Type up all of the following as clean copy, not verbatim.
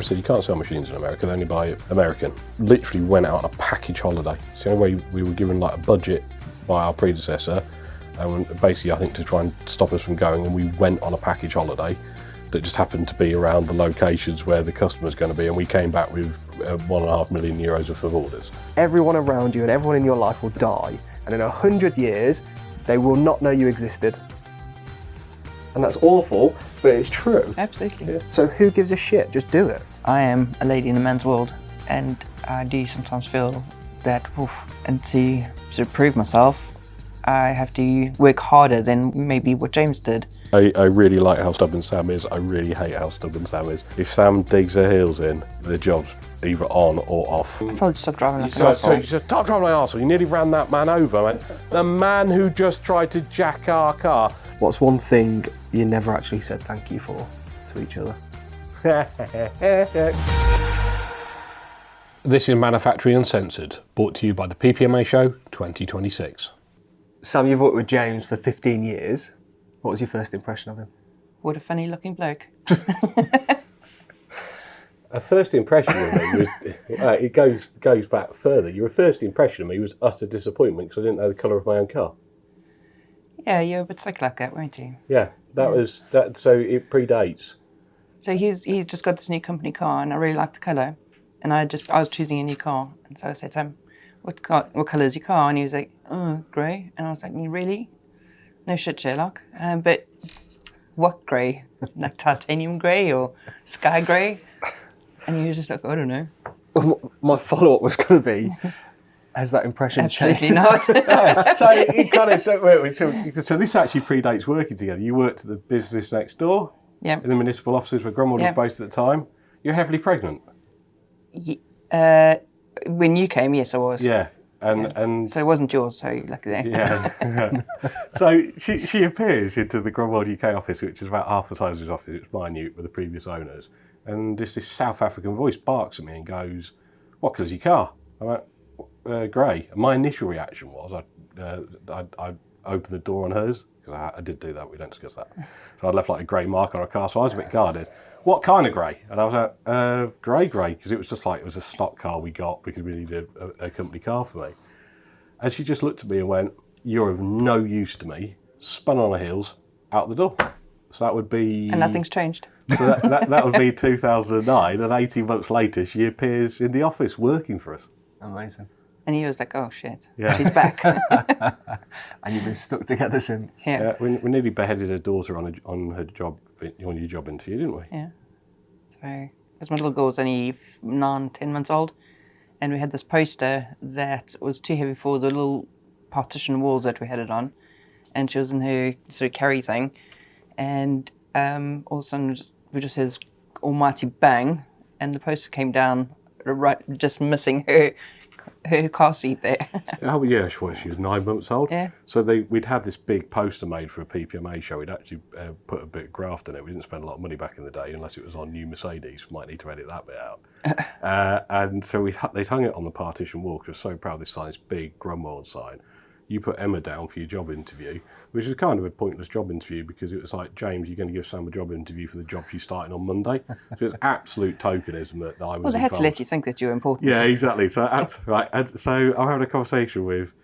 said, you can't sell machines in America, they only buy American. Literally went out on a package holiday. It's the only way we were given like a budget by our predecessor, and basically I think to try and stop us from going, and we went on a package holiday that just happened to be around the locations where the customer's going to be, and we came back with €1.5 million worth of orders. Everyone around you and everyone in your life will die, and in 100 years, they will not know you existed. And that's awful, but it's true. Absolutely. Yeah. So who gives a shit? Just do it. I am a lady in a man's world, and I do sometimes feel that, and to sort of prove myself, I have to work harder than maybe what James did. I really like how stubborn Sam is. I really hate how stubborn Sam is. If Sam digs her heels in, the job's either on or off. I told you to stop driving like an So asshole. you said, stop driving like an arsehole. You nearly ran that man over, man. The man who just tried to jack our car. What's one thing you never actually said thank you for to each other? This is Manufacturing Uncensored, brought to you by the PPMA Show 2026. Sam, you've worked with James for 15 years. What was your first impression of him? What a funny looking bloke. A first impression of me was, it goes back further. Your first impression of me was utter disappointment because I didn't know the colour of my own car. Yeah, you're a bit thick like that, weren't you? Yeah, was that. So it predates. So he just got this new company car, and I really liked the colour. And I was choosing a new car, and so I said to him, what colour is your car? And he was like, oh, grey. And I was like, really? No shit, Sherlock. But what grey? Like titanium grey or sky grey? And he was just like, I don't know. My follow-up was going to be, has that impression Absolutely changed? not. Yeah, so it kind of so this actually predates working together. You worked at the business next door, Yeah. in the municipal offices where Grunwald was based at the time. You're heavily pregnant. When you came, yes, I was. Yeah, and So it wasn't yours, so lucky there. yeah. So she appears into the Grunwald UK office, which is about half the size of his office. It's minute with the previous owners, and this South African voice barks at me and goes, "What colour's your car?" I went, "Grey." And my initial reaction was I opened the door on hers because I did do that. We don't discuss that. So I left like a grey mark on her car, so I was a bit guarded. What kind of grey? And I was like, grey, because it was just like, it was a stock car we got because we needed a company car for me. And she just looked at me and went, you're of no use to me, spun on her heels, out the door. So that would be... And nothing's changed. So that would be 2009, and 18 months later she appears in the office working for us. Amazing. And he was like, oh shit, Yeah. she's back. And you've been stuck together since. Yeah. We nearly beheaded her daughter on your job interview, didn't we? Yeah. So, because my little girl was only 9-10 months old, and we had this poster that was too heavy for the little partition walls that we had it on, and she was in her sort of carry thing, and all of a sudden we just heard this almighty bang, and the poster came down, right, just missing her car seat there. Oh yeah, she was 9 months old. Yeah. So we'd had this big poster made for a PPMA show. We'd actually put a bit of graft in it. We didn't spend a lot of money back in the day, unless it was on new Mercedes. We might need to edit that bit out. And so they'd hung it on the partition wall because we were so proud of this sign, this big Grunwald sign. You put Emma down for your job interview, which was kind of a pointless job interview because it was like, James, you're going to give Sam a job interview for the job she's starting on Monday. So it was absolute tokenism that I was Well, they had to involved. let you think that you were important. Yeah, exactly. So right, and so I'm having a conversation with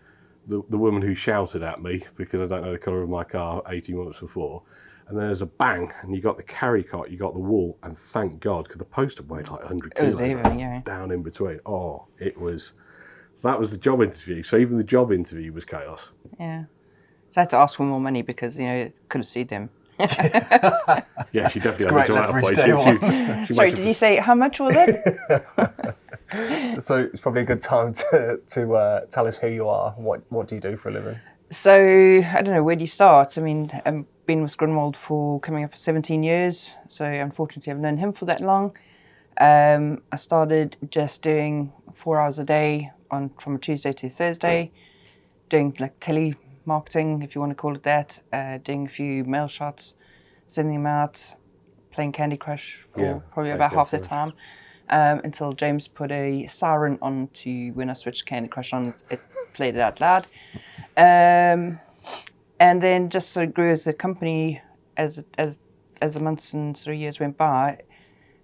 the woman who shouted at me because I don't know the colour of my car 18 months before, and then there's a bang, and you got the carry cot, you got the wall, and thank God, because the poster weighed like 100 It was kilos even, yeah. down in between. Oh, it was. So that was the job interview. So even the job interview was chaos. Yeah. So I had to ask for more money because, it could have sued them. Yeah, she definitely had great the job leverage, point. day She Sorry, makes did you say, how much was it? So it's probably a good time to tell us who you are. What do you do for a living? So, I don't know, where do you start? I mean, I've been with Grunwald for coming up for 17 years, so unfortunately I've known him for that long. I started just doing 4 hours a day from a Tuesday to Thursday, doing like telemarketing, if you want to call it that, doing a few mail shots, sending them out, playing Candy Crush for probably about half the time, until James put a siren on to when I switched Candy Crush on, it played it out loud. And then just sort of grew as a company as the months and sort of years went by.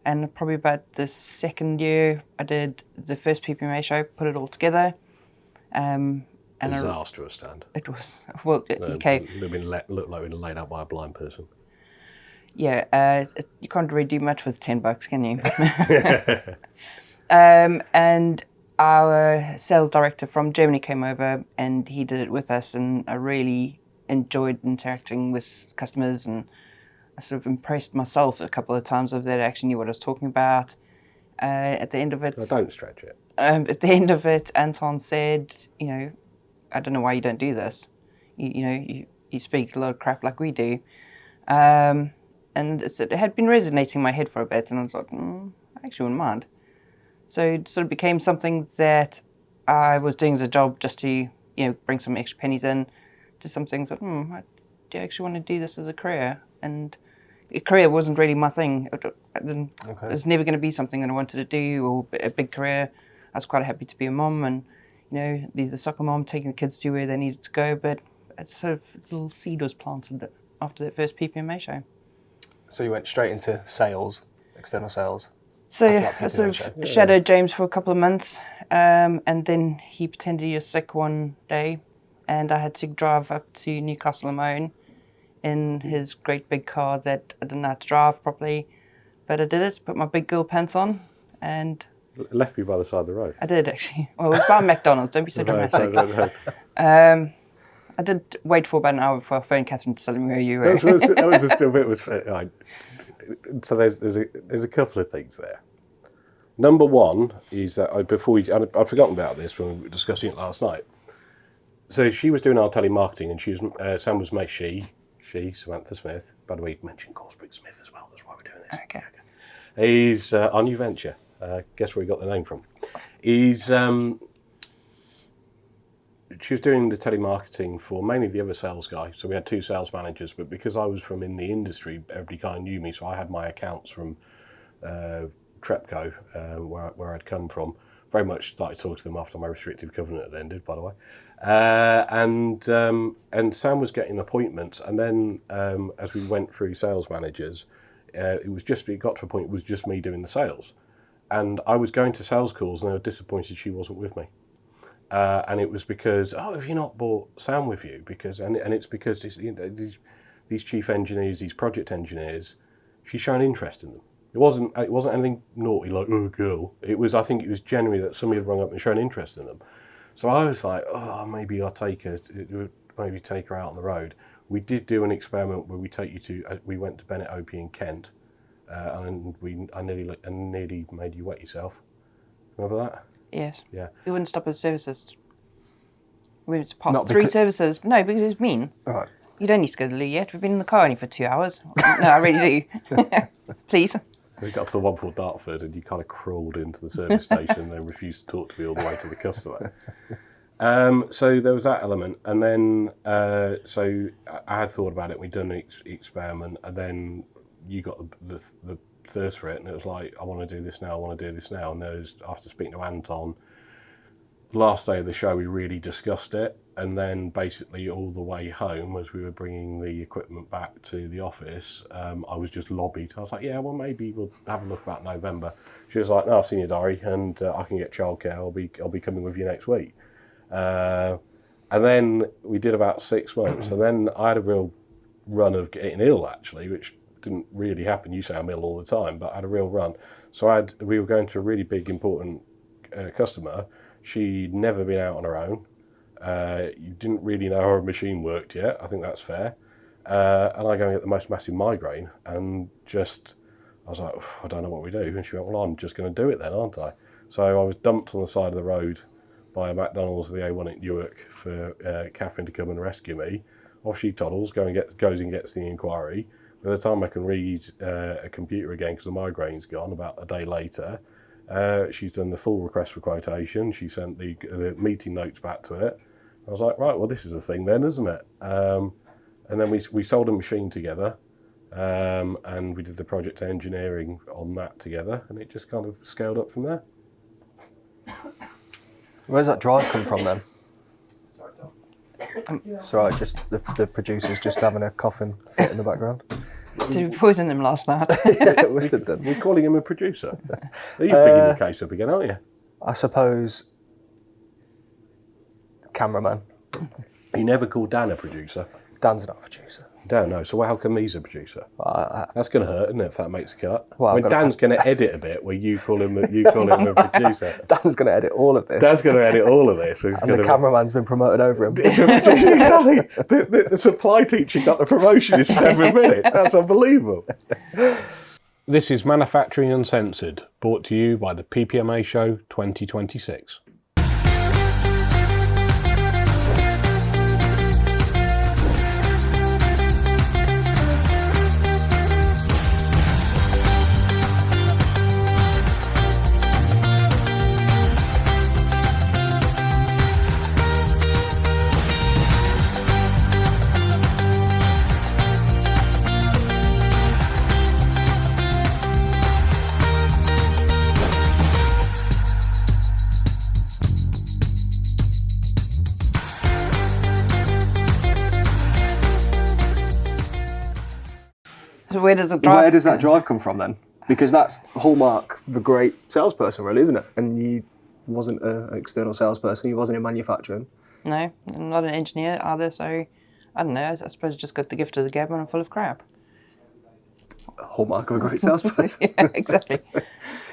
And probably about the second year, I did the first PPMA show, put it all together. And Disastrous stand. it was, well, It okay. would have been looked like it been laid out by a blind person. Yeah, you can't really do much with $10, can you? And our sales director from Germany came over and he did it with us, and I really enjoyed interacting with customers, and I sort of impressed myself a couple of times of that I actually knew what I was talking about. At the end of it... No, don't stretch it. At the end of it, Anton said, you know, I don't know why you don't do this. You speak a lot of crap like we do. And it had been resonating in my head for a bit, and I was like, I actually wouldn't mind. So it sort of became something that I was doing as a job just to, bring some extra pennies in, to some things that, do I actually want to do this as a career? And a career wasn't really my thing. It was never going to be something that I wanted to do, or a big career. I was quite happy to be a mom and, be the soccer mom, taking the kids to where they needed to go. But it's sort of a little seed was planted after that first PPMA show. So you went straight into sales, external sales? So I sort of shadowed James for a couple of months, and then he pretended he was sick one day, and I had to drive up to Newcastle-on-Moon in his great big car that I didn't know how to drive properly, but I did it, put my big girl pants on, and... Left me by the side of the road. I did, actually. Well, it was by McDonald's, don't be so dramatic. No. I did wait for about an hour before I phoned Catherine to tell me where you were. That was just a bit. So there's a couple of things there. Number one is that I'd forgotten about this when we were discussing it last night. So she was doing our telemarketing, and Sam was she, Samantha Smith. By the way, you mentioned Causebrook Smith as well. That's why we're doing this. Okay. He's our new venture. Guess where he got the name from? She was doing the telemarketing for mainly the other sales guy. So we had two sales managers, but because I was from in the industry, everybody kind of knew me. So I had my accounts from Trepco, where I'd come from. Very much started talking to them after my restrictive covenant had ended, by the way. And Sam was getting appointments, and then as we went through sales managers, it got to a point it was just me doing the sales. And I was going to sales calls, and they were disappointed she wasn't with me. And it was because, have you not brought Sam with you? And it's because these chief engineers, these project engineers, she's showing interest in them. It wasn't anything naughty like, oh, girl. I think it was genuinely that somebody had rung up and shown interest in them. So I was like, maybe I'll take her out on the road. We did do an experiment where we went to Bennett Opie in Kent, and I nearly made you wet yourself. Remember that? Yes. Yeah. We wouldn't stop at services. We went past three services. No, because it's mean. All right. You don't need to go to the loo yet. We've been in the car only for 2 hours. No, I really do. Please. We got to the one for Dartford, and you kind of crawled into the service station and then refused to talk to me all the way to the customer. So there was that element, and then so I had thought about it. We'd done an experiment, and then you got the thirst for it, and it was like, I want to do this now. And there was, after speaking to Anton, last day of the show, we really discussed it, and then basically all the way home, as we were bringing the equipment back to the office, I was just lobbied. I was like, yeah, well, maybe we'll have a look about November. She was like, no, I've seen your diary, and I can get childcare. I'll be coming with you next week. And then we did about 6 months, and then I had a real run of getting ill, actually, which didn't really happen. You say I'm ill all the time, but I had a real run. So we were going to a really big, important customer. She'd never been out on her own. You didn't really know how her machine worked yet. I think that's fair. And I go and get the most massive migraine, and I was like, I don't know what we do. And she went, well, I'm just going to do it then, aren't I? So I was dumped on the side of the road by a McDonald's, the A1 at Newark, for Catherine to come and rescue me. Off she toddles, goes and gets the inquiry. By the time I can read a computer again, because the migraine's gone, about a day later, she's done the full request for quotation. She sent the meeting notes back to it. I was like, right, well, this is a thing then, isn't it? And then we sold a machine together, and we did the project engineering on that together, and it just kind of scaled up from there. Where's that drive come from then? Tom. It's all right, just the producer's just having a coughing fit in the background. Did we poison him last night? It must have done. We're calling him a producer. You're picking the case up again, aren't you? I suppose cameraman. You never called Dan a producer. Dan's not a producer. Dan, no. So how come he's a producer? That's going to hurt, isn't it, if that makes a cut? Well, Dan's going to edit a bit where you call him a producer. Dan's going to edit all of this. Dan's going to edit all of this. And the cameraman's been promoted over him. Exactly. The supply teacher got the promotion in 7 minutes. That's unbelievable. This is Manufacturing Uncensored, brought to you by the PPMA Show 2026. So where does the drive? Where does that drive come from then? Because that's hallmark of a great salesperson, really, isn't it? And he wasn't an external salesperson. He wasn't in manufacturing. No, I'm not an engineer either, so I don't know. I suppose I just got the gift of the gab and I'm full of crap. Hallmark of a great salesperson. Yeah, exactly.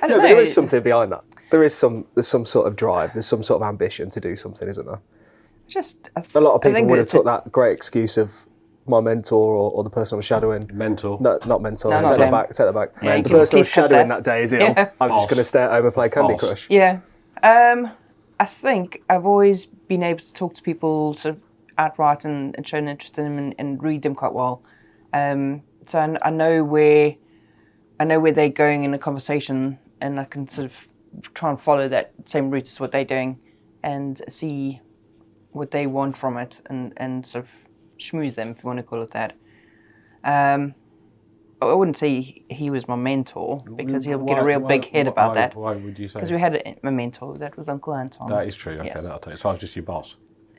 I don't know. There is something behind that. There's some sort of drive. There's some sort of ambition to do something, isn't there? A lot of people would have took that great excuse of my mentor or the person I was shadowing. Mentor. No, not mentor. No, take that back. Take that back. Yeah, the person I was please cut shadowing that. that day is ill. Yeah. I'm just going to stay at home and play Candy Boss. Crush. Yeah. I think I've always been able to talk to people sort of outright and show an interest in them and read them quite well. So I know where they're going in a conversation, and I can sort of try and follow that same route as what they're doing and see what they want from it and sort of schmooze them, if you want to call it that. I wouldn't say he was my mentor because he'll get a real big head about that. Why would you say? Because we had a mentor, that was Uncle Anton. That is true. Okay, Yes. that'll take it. So I was just your boss.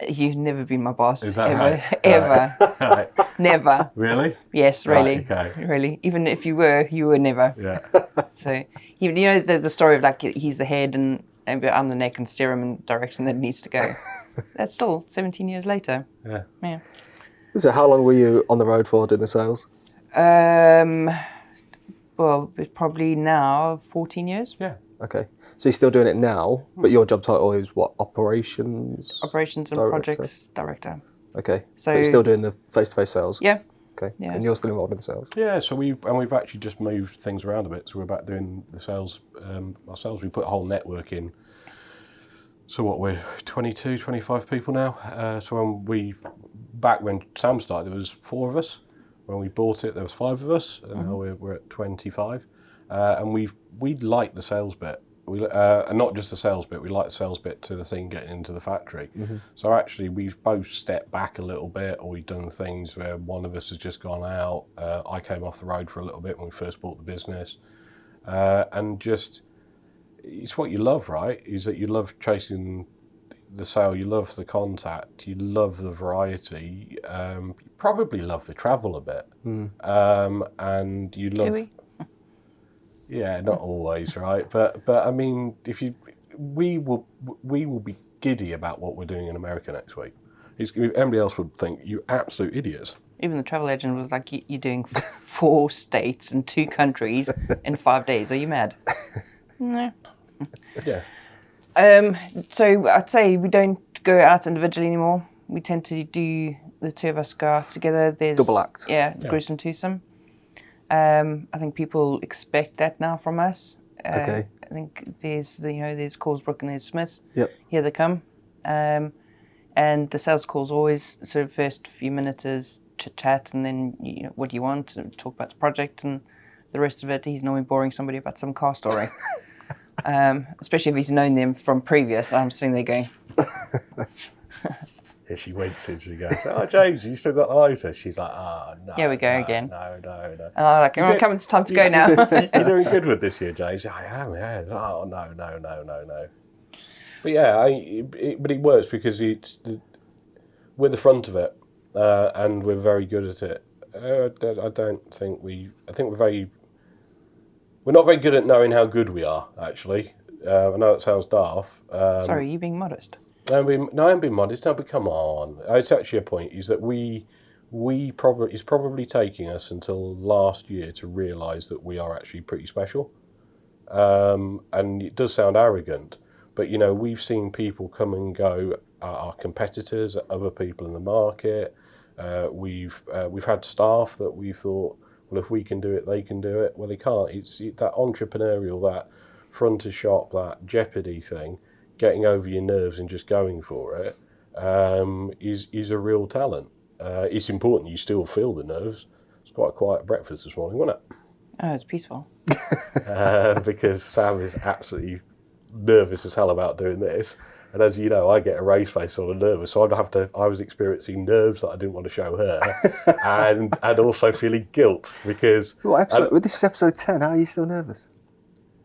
You've never been my boss. Is that ever, right? ever, Right. never. Really? Yes, really, Right, okay. really. Even if you were never. Yeah. So you know the story of like he's the head and I'm the neck and steer him in the direction that it needs to go. That's still 17 years later. Yeah. Yeah. So how long were you on the road for doing the sales? Well, it's probably now 14 years. Yeah. Okay. So you're still doing it now, but your job title is what? Operations and Director. projects director. Okay. So but you're still doing the face-to-face sales? Yeah. Okay. Yeah. And you're still involved in the sales? Yeah, so we've actually just moved things around a bit. So we're back doing the sales ourselves. We put a whole network in. So what, we're 22, 25 people now. So back when Sam started, there was 4 of us. When we bought it, there was 5 of us, and now we're at 25. And we like the sales bit. And not just the sales bit, we like the sales bit to the thing getting into the factory. So actually we've both stepped back a little bit, or we've done things where one of us has just gone out. I came off the road for a little bit when we first bought the business. And just, it's what you love, right? Is that you love chasing the sale, you love the contact, you love the variety, you probably love the travel a bit. And you love... Do we? Yeah, not always, right? But I mean, we will be giddy about what we're doing in America next week. Everybody else would think you absolute idiots. Even the travel agent was like, you're doing 4 states and 2 countries in 5 days. Are you mad? No. Yeah. So I'd say we don't go out individually anymore. We tend to do, the 2 of us go out together. There's Double act. Yeah, gruesome twosome. I think people expect that now from us. Okay. I think there's Causebrook and there's Smith. Yep. Here they come. And the sales call's always sort of first few minutes is chit-chat, and then what do you want, and talk about the project, and the rest of it he's normally boring somebody about some car story. Especially if he's known them from previous. I'm sitting there going... Yeah, she winks and she goes, "Oh, James, you still got the Lotus?" She's like, "Oh, no. Here we go again. No. And I'm like, come, it's time to go now. You're doing good with this year, James. I am, yeah. Oh, no. But yeah, but it works because we're the front of it, and we're very good at it. I don't think I think we're not very good at knowing how good we are, actually. I know it sounds daft. Sorry, are you being modest? I'm being modest. No, but come on. It's actually a point, is that it's probably taking us until last year to realise that we are actually pretty special. And it does sound arrogant, but, we've seen people come and go, our competitors, other people in the market. We've had staff that we've thought, well, if we can do it, they can do it. Well, they can't. It's that entrepreneurial, that front of shop, that jeopardy thing, getting over your nerves and just going for it, is a real talent. It's important you still feel the nerves. It's quite a quiet breakfast this morning, wasn't it? Oh, it's peaceful. Because Sam is absolutely nervous as hell about doing this. And as you know, I get a race face on and nervous, so I was experiencing nerves that I didn't want to show her, and also feeling guilt because... This is episode 10, how are you still nervous?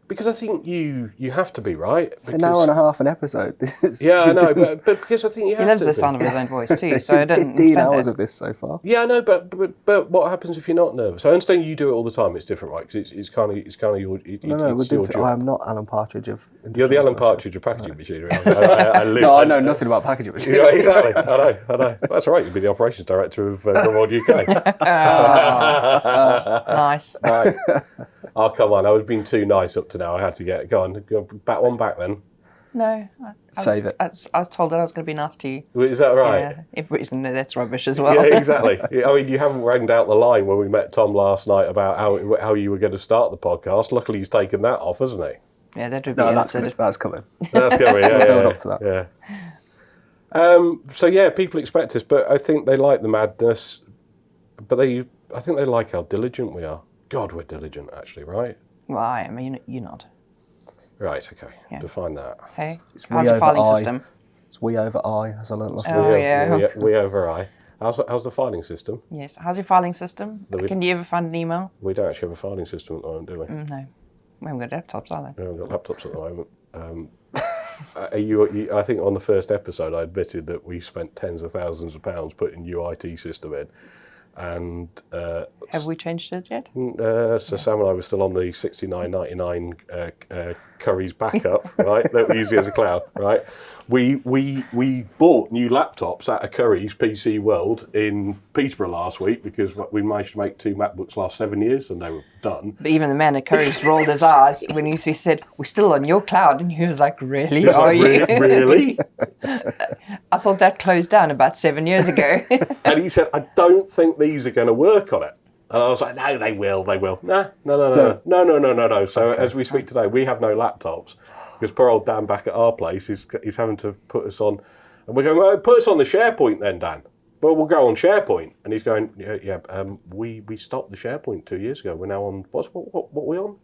Because I think you have to be, right? It's an hour and a half an episode. Yeah, I know, but because I think you have to. He loves the sound of his own voice too, so I don't 15 hours of this so far. Yeah, I know, but what happens if you're not nervous? I understand you do it all the time. It's different, right? Because it's kind of your. It's your job. I am not Alan Partridge of. You're the Alan Partridge of packaging machinery. I know nothing about packaging machinery. Yeah, exactly. I know. That's all right. You'll be the operations director of Grunwald UK. Nice. Oh, come on. I was being too nice up to now. I had to go back then. No. Save it. I was told that I was going to be nice to you. Is that right? Yeah. Everybody's going to know that's rubbish as well. Yeah, exactly. I mean, you haven't ranged out the line when we met Tom last night about how you were going to start the podcast. Luckily, he's taken that off, hasn't he? Yeah, that would be that's coming. That's coming. That's coming, yeah. Build up to that. Yeah. So, yeah, people expect us, but I think they like the madness. But I think they like how diligent we are. God, we're diligent, actually, right? Well, I am. You're not. Right, okay. Yeah. Define that. Hey, how's the filing system? It's we over I, as I learned last week. Oh, yeah. We over I. How's the filing system? Yes. How's your filing system? Can you ever find an email? We don't actually have a filing system at the moment, do we? No. We haven't got laptops, either. We haven't got laptops at the moment. I think on the first episode I admitted that we spent tens of thousands of pounds putting new IT system in. And have we changed it yet? So Sam and I were still on the $69.99 Curry's backup, right? That we're using as a cloud, right? We bought new laptops at a Curry's PC World in Peterborough last week because we managed to make 2 MacBooks last 7 years and they were done. But even the man at Curry's rolled his eyes when he said, "We're still on your cloud," and he was like, "Really? Are you?" Really? I thought that closed down about 7 years ago. And he said, "I don't think these are going to work on it." And I was like, "No, they will. No. So as we speak today, we have no laptops because poor old Dan back at our place is having to put us on, and we're going, "Well, put us on the SharePoint then, Dan." "Well, we'll go on SharePoint." And he's going, "Yeah. We stopped the SharePoint 2 years ago. We're now on what are we on?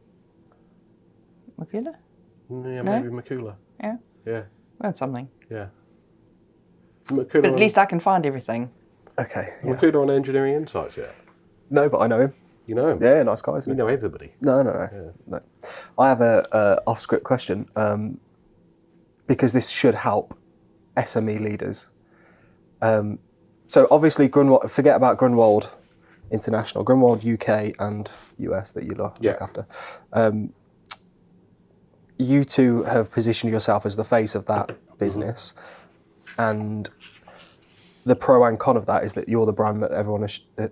Makula? Yeah, maybe Makula. Yeah. Yeah. Well, something. Yeah. But at least I can find everything. Okay. Yeah. Makula on Engineering Insights yet? No, but I know him. You know him? Yeah, nice guy, isn't he? You know everybody? No. I have a off-script question because this should help SME leaders. So obviously, Grunwald, forget about Grunwald International, Grunwald UK and US that you look after. You two have positioned yourself as the face of that business, and the pro and con of that is that you're the brand that everyone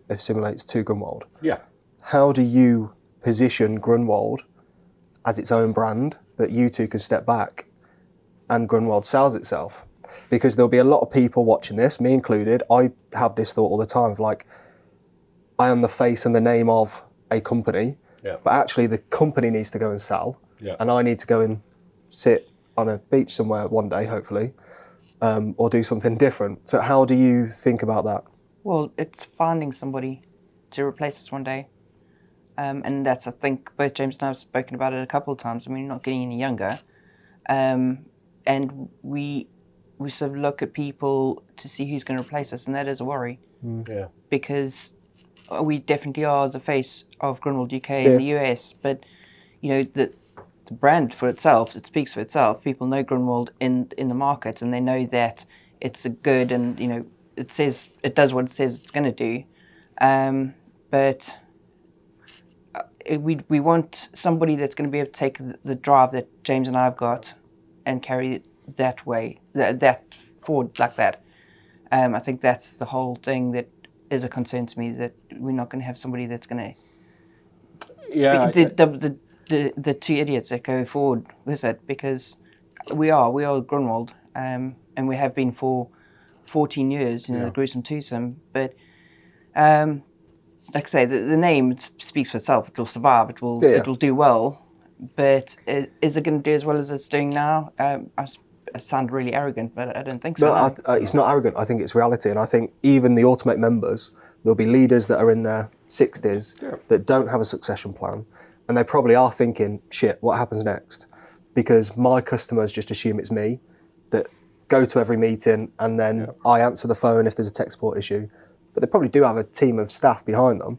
assimilates to Grunwald. Yeah. How do you position Grunwald as its own brand that you two can step back and Grunwald sells itself? Because there'll be a lot of people watching this, me included. I have this thought all the time of like, I am the face and the name of a company, but actually the company needs to go and sell, and I need to go and sit on a beach somewhere one day, hopefully, or do something different. So how do you think about that? Well, it's finding somebody to replace us one day. And that's, I think, both James and I have spoken about it a couple of times. I mean, not getting any younger. And we sort of look at people to see who's going to replace us, and that is a worry. Yeah. Because we definitely are the face of Grunwald UK in the US, but, you know, the brand for itself, it speaks for itself. People know Grunwald in the market, and they know that it's a good and, you know, it does what it says it's going to do. but we want somebody that's going to be able to take the drive that James and I have got and carry it that way, that forward like that. I think that's the whole thing that is a concern to me, that we're not going to have somebody that's going to... Yeah. The two idiots that go forward with it, because we are Grunwald, and we have been for 14 years, you know, gruesome twosome, but... like I say, the name speaks for itself. It will survive. It will do well. But is it going to do as well as it's doing now? I sound really arrogant, but I don't think so. No, it's not arrogant. I think it's reality. And I think even the Automate members, there'll be leaders that are in their 60s that don't have a succession plan. And they probably are thinking, shit, what happens next? Because my customers just assume it's me that go to every meeting, and then I answer the phone if there's a tech support issue. But they probably do have a team of staff behind them,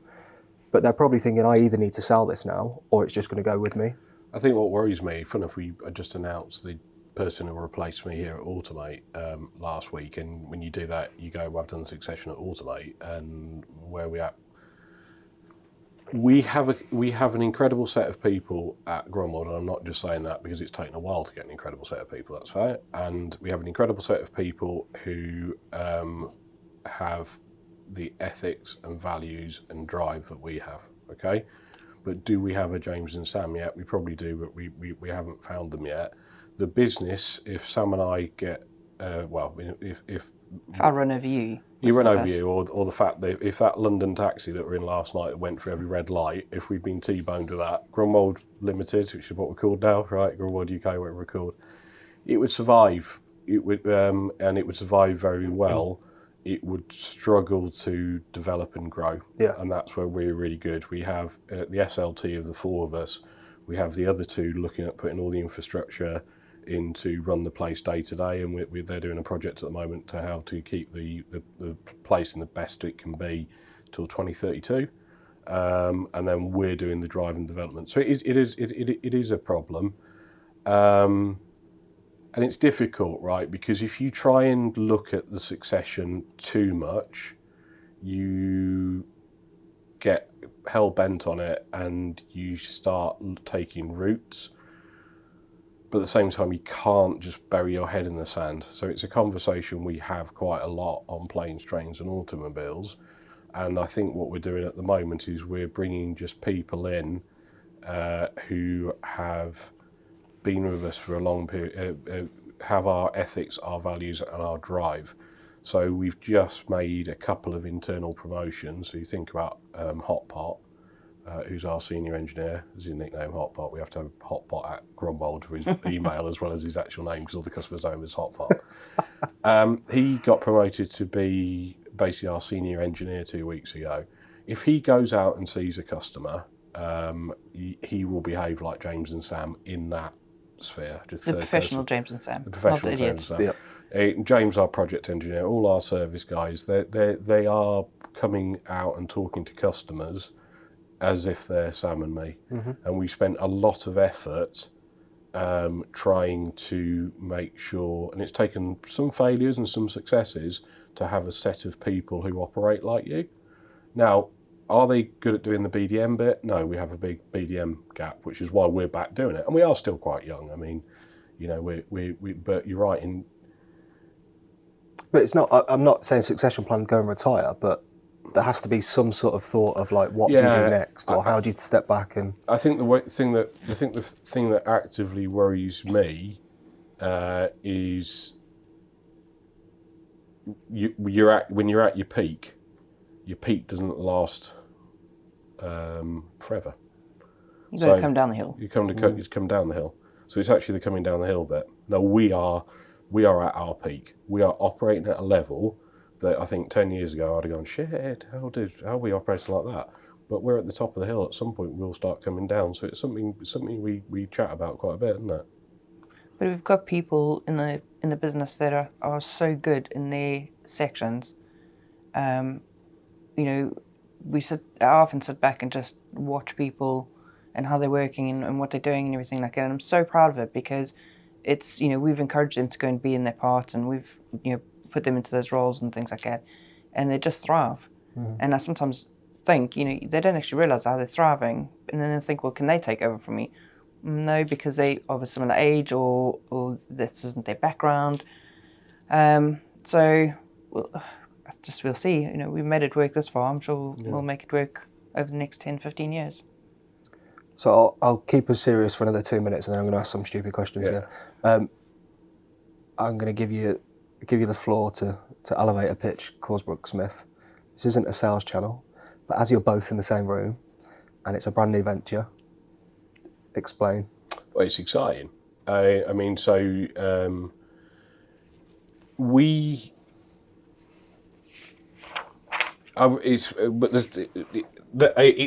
but they're probably thinking, I either need to sell this now or it's just going to go with me. I think what worries me, funny enough, we just announced the person who replaced me here at Automate last week, and when you do that, you go, well, I've done succession at Automate, and where we at? We have an incredible set of people at Grunwald, and I'm not just saying that because it's taken a while to get an incredible set of people, that's fair, and we have an incredible set of people who have the ethics and values and drive that we have, okay? But do we have a James and Sam yet? We probably do, but we haven't found them yet. The business, if Sam and I get, if I run over you. You run over you, or the fact that if that London taxi that were in last night went through every red light, if we'd been T-boned with that, Grunwald Limited, which is what we're called now, right? Grunwald UK, whatever we're called, it would survive. It would, and it would survive very well. It would struggle to develop and grow. Yeah. And that's where we're really good. We have the SLT of the four of us. We have the other two looking at putting all the infrastructure in to run the place day to day, and they're doing a project at the moment to how to keep the place in the best it can be till 2032. And then we're doing the drive and development. So it is a problem. And it's difficult, right? Because if you try and look at the succession too much, you get hell-bent on it and you start taking roots. But at the same time, you can't just bury your head in the sand. So it's a conversation we have quite a lot on planes, trains and automobiles. And I think what we're doing at the moment is we're bringing just people in who have been with us for a long period, have our ethics, our values and our drive. So we've just made a couple of internal promotions. So you think about Hotpot, who's our senior engineer, is his nickname Hotpot. We have to have Hotpot at Grunwald for his email as well as his actual name, because all the customers know him as Hotpot. He got promoted to be basically our senior engineer 2 weeks ago. If he goes out and sees a customer, he will behave like James and Sam in that sphere. Just the professional person. James and Sam. The professional James and Sam. Yep. James, our project engineer, all our service guys, they are coming out and talking to customers as if they're Sam and me. Mm-hmm. And we spent a lot of effort trying to make sure, and it's taken some failures and some successes, to have a set of people who operate like you. Now, are they good at doing the BDM bit? No, we have a big BDM gap, which is why we're back doing it. And we are still quite young. I mean, you know, but you're right. But it's not, I'm not saying succession plan, go and retire, but there has to be some sort of thought of like, what do you do next? Or how do you step back? And I think the thing that actively worries me is when you're at your peak doesn't last forever. You've got to come down the hill. You come down the hill. So it's actually the coming down the hill bit. No, we are at our peak. We are operating at a level that I think 10 years ago I'd have gone, shit, how are we operating like that? But we're at the top of the hill. At some point we'll start coming down. So it's something we chat about quite a bit, isn't it? But we've got people in the business that are so good in their sections. You know, I often sit back and just watch people and how they're working and what they're doing and everything like that. And I'm so proud of it, because it's, you know, we've encouraged them to go and be in their part, and we've, you know, put them into those roles and things like that, and they just thrive. Mm-hmm. And I sometimes think, they don't actually realise how they're thriving, and then they think, well, can they take over from me? No, because they are of a similar age, or this isn't their background. So we'll see. We've made it work this far. I'm sure we'll make it work over the next 10, 15 years. So I'll keep us serious for another 2 minutes, and then I'm going to ask some stupid questions again. I'm going to give you the floor to elevate a pitch, Causebrook Smith. This isn't a sales channel, but as you're both in the same room, and it's a brand new venture, explain. Well, it's exciting. It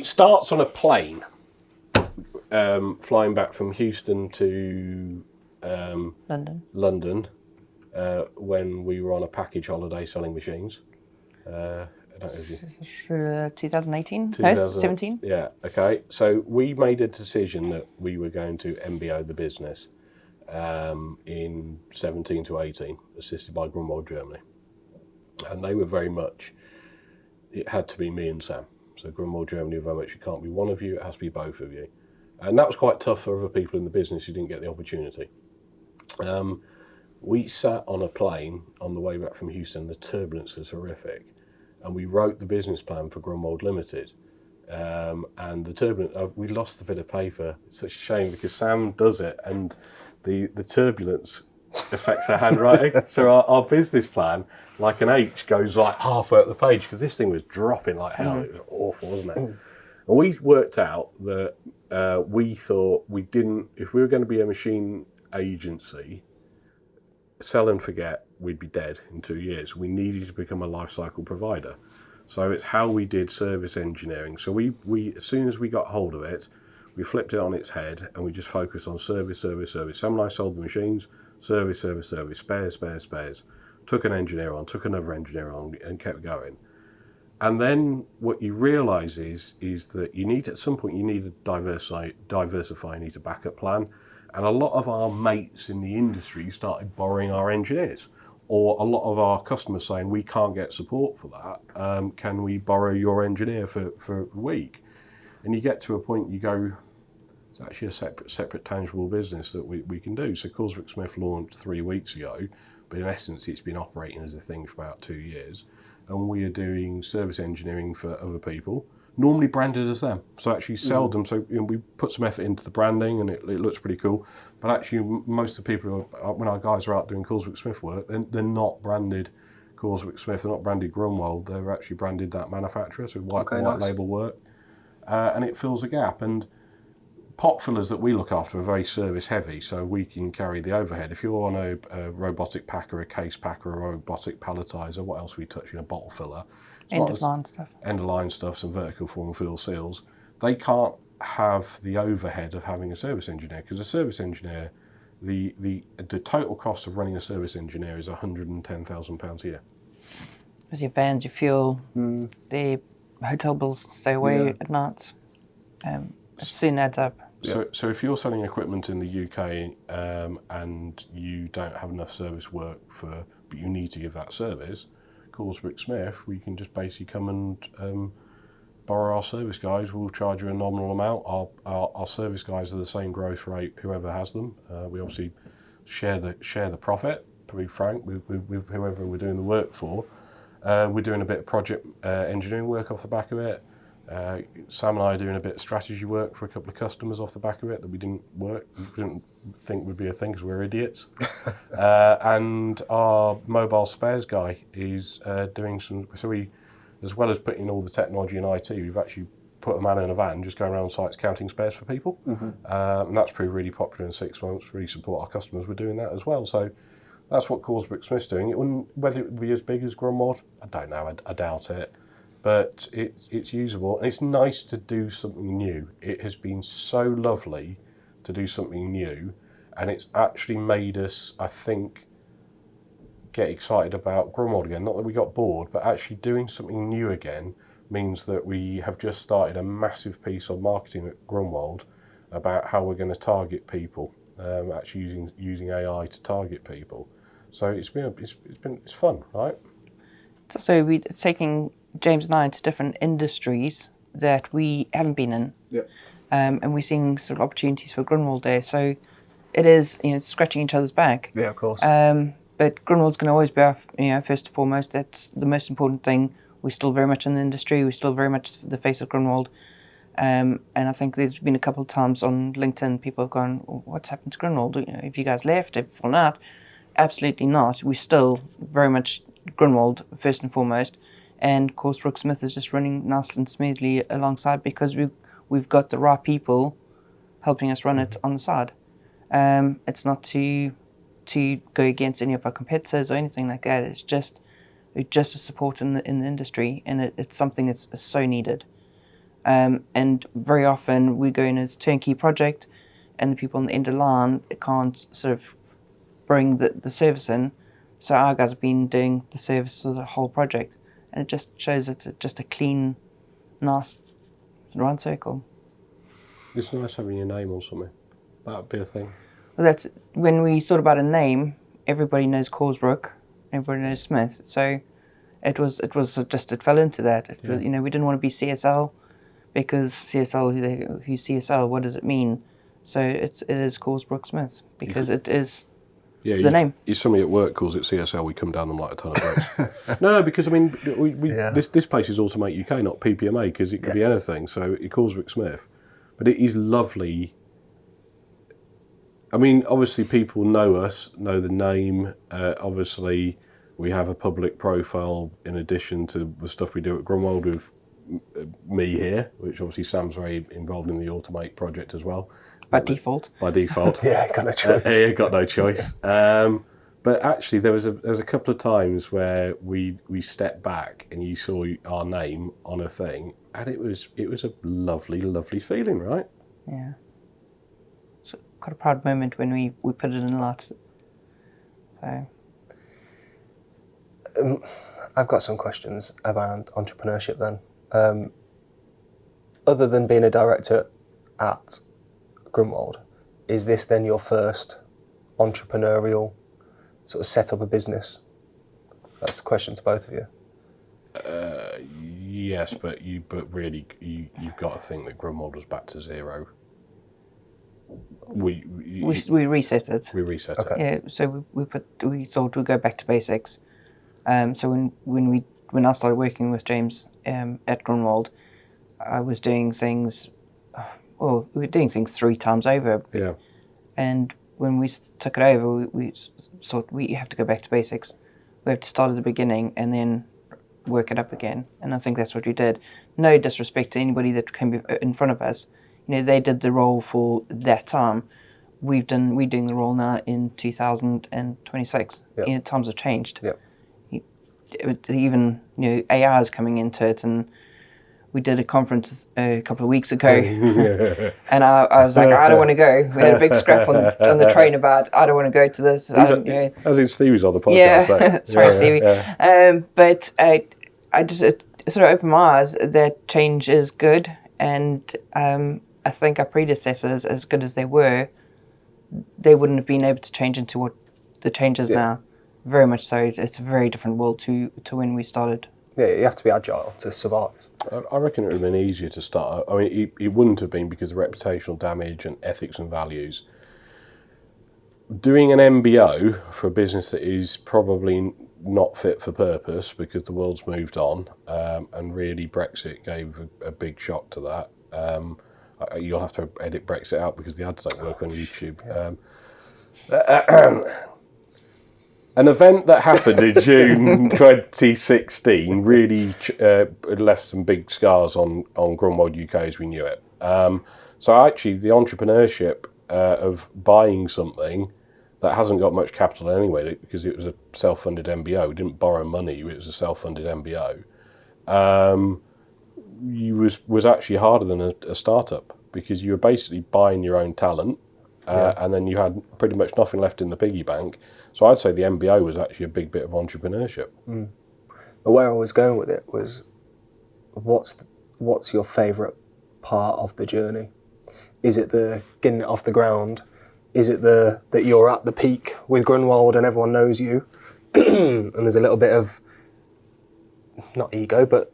starts on a plane, flying back from Houston to London, when we were on a package holiday selling machines. I don't know if you... 2018? No, 17? Yeah, okay. So we made a decision that we were going to MBO the business in 17 to 18, assisted by Grunwald, Germany. And they were very much, it had to be me and Sam. So Grunwald, Germany were very much, it can't be one of you, it has to be both of you. And that was quite tough for other people in the business who didn't get the opportunity. We sat on a plane on the way back from Houston, the turbulence was horrific. And we wrote the business plan for Grunwald Limited. And the turbulence, we lost a bit of paper. It's such a shame because Sam does it and the turbulence affects our handwriting. So our business plan, like an H, goes like halfway up the page because this thing was dropping like hell. It was awful, wasn't it? And we worked out that we thought if we were going to be a machine agency, sell and forget, we'd be dead in 2 years. We needed to become a life cycle provider. So it's how we did service engineering. So we as soon as we got hold of it, we flipped it on its head and we just focused on service. Sam and I sold the machines, service, spares. Took an engineer on, took another engineer on, and kept going. And then what you realise is that at some point you need to diversify, you need a backup plan. And a lot of our mates in the industry started borrowing our engineers, or a lot of our customers saying, we can't get support for that. Can we borrow your engineer for a week? And you get to a point you go, it's actually a separate tangible business that we can do. So Causebrook Smith launched 3 weeks ago, but in essence it's been operating as a thing for about 2 years. And we are doing service engineering for other people, normally branded as them. So actually sell them. So we put some effort into the branding and it looks pretty cool. But actually most of the people, when our guys are out doing Causebrook Smith work, they're not branded Causebrook Smith, they're not branded Grunwald, they're actually branded that manufacturer, so white label work. And it fills a gap. And pot fillers that we look after are very service heavy, so we can carry the overhead. If you're on a robotic packer, a case packer, a robotic palletizer, what else we touch in a bottle filler? End-of-line stuff. End-of-line stuff, some vertical form fill seals. They can't have the overhead of having a service engineer, because a service engineer, the total cost of running a service engineer is £110,000 a year. With your vans, your fuel, the hotel bills stay away at night. It soon adds up. So if you're selling equipment in the UK and you don't have enough service work but you need to give that service, Causebrook Smith, we can just basically come and borrow our service guys. We'll charge you a nominal amount. Our service guys are the same growth rate whoever has them. We obviously share the profit, to be frank, with whoever we're doing the work for. We're doing a bit of project engineering work off the back of it. Sam and I are doing a bit of strategy work for a couple of customers off the back of it that we didn't think would be a thing because we're idiots. And our mobile spares guy is doing some, so we, as well as putting in all the technology and IT, we've actually put a man in a van just going around sites counting spares for people. And that's proved really popular in 6 months, really support our customers. We're doing that as well. So that's what Causebrook Smith's doing. Whether it would be as big as Grunwald, I don't know, I doubt it. But it's usable and it's nice to do something new. It has been so lovely to do something new, and it's actually made us, I think, get excited about Grunwald again. Not that we got bored, but actually doing something new again means that we have just started a massive piece of marketing at Grunwald about how we're going to target people, actually using AI to target people. So it's fun, right? So we're taking James and I into different industries that we haven't been in. Yep. And we're seeing sort of opportunities for Grunwald there. So it is, scratching each other's back. Yeah, of course. But Grunwald's going to always be our, first and foremost. That's the most important thing. We're still very much in the industry. We're still very much the face of Grunwald. And I think there's been a couple of times on LinkedIn, people have gone, what's happened to Grunwald? If you guys left, if fallen out? Absolutely not. We're still very much Grunwald, first and foremost. And Causebrook Smith is just running nice and smoothly alongside because we've got the right people helping us run it on the side. It's not to go against any of our competitors or anything like that. It's just a support in the industry, and it's something that's so needed. And very often we go in as a turnkey project, and the people on the end of the line can't sort of bring the service in. So our guys have been doing the service for the whole project, and it just shows it's just a clean, nice round circle. It's nice having your name on something. That would be a thing. Well, that's when we thought about a name. Everybody knows Causebrook, everybody knows Smith. So it fell into that. We didn't want to be CSL because CSL, who's CSL? What does it mean? So it is Causebrook Smith because it is the name. If somebody at work calls it CSL, we come down them like a ton of bricks. No, because I mean, this place is Automate UK, not PPMA, because it could be anything. So it Causebrook Smith, but it is lovely. I mean, obviously people know us, know the name. Obviously, we have a public profile in addition to the stuff we do at Grunwald with me here, which obviously Sam's very involved in the Automate project as well. By default. Yeah, got no choice. Yeah, got no choice. But actually, there was a couple of times where we stepped back and you saw our name on a thing, and it was a lovely, lovely feeling, right? Yeah. It's quite a proud moment when we put it in lots. So. I've got some questions around entrepreneurship then. Other than being a director at Grunwald, is this then your first entrepreneurial sort of set up a business? That's the question to both of you. Yes, but really you've got to think that Grunwald was back to zero. We reset it. We reset it. Yeah, so we thought we'd go back to basics. So when I started working with James at Grunwald, I was doing things. We were doing things 3 times over. Yeah. And when we took it over, we thought we have to go back to basics. We have to start at the beginning and then work it up again. And I think that's what we did. No disrespect to anybody that came in front of us. They did the role for that time. We're doing the role now in 2026. Yep. Times have changed. Yep. Even AI is coming into it, and we did a conference a couple of weeks ago, and I was like, I don't want to go. We had a big scrap on the train about I don't want to go to this. As in Stevie's on the podcast. Yeah, sorry, Stevie. Yeah. But I just it sort of opened my eyes that change is good, and I think our predecessors, as good as they were, they wouldn't have been able to change into what the change is now. Very much so. It's a very different world to when we started. Yeah, you have to be agile to survive. I reckon it would have been easier to start. I mean, it wouldn't have been because of reputational damage and ethics and values. Doing an MBO for a business that is probably not fit for purpose because the world's moved on, and really Brexit gave a big shock to that. You'll have to edit Brexit out because the ads don't work on YouTube. An event that happened in June 2016 really left some big scars on Grunwald UK as we knew it. So actually the entrepreneurship of buying something that hasn't got much capital anyway, because it was a self-funded MBO, we didn't borrow money, it was a self-funded MBO, was actually harder than a startup because you were basically buying your own talent. And then you had pretty much nothing left in the piggy bank. So I'd say the MBO was actually a big bit of entrepreneurship. Mm. But where I was going with it was, what's your favourite part of the journey? Is it the getting it off the ground? Is it that you're at the peak with Grunwald and everyone knows you? And there's a little bit of, not ego, but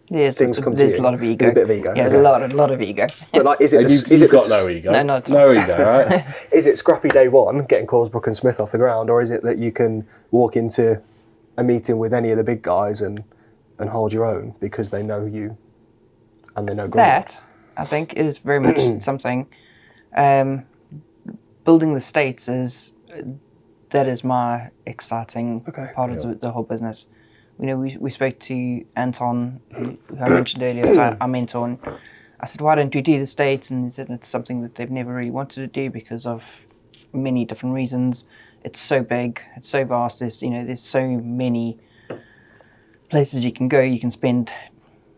There's things come to there's you. a lot of ego. There's a bit of ego. Yeah, okay. a lot of ego. But like, is it? You've got no ego. No, not at all. No ego, right? Is it scrappy day one, getting Causebrook and Smith off the ground, or is it that you can walk into a meeting with any of the big guys and hold your own because they know you and they know Grunwald? That, I think, is very much something. Building the states is my exciting part of the whole business. We spoke to Anton, who I mentioned earlier, so our mentor, and I said, why don't we do the States? And he said it's something that they've never really wanted to do because of many different reasons. It's so big, it's so vast, there's so many places you can go. You can spend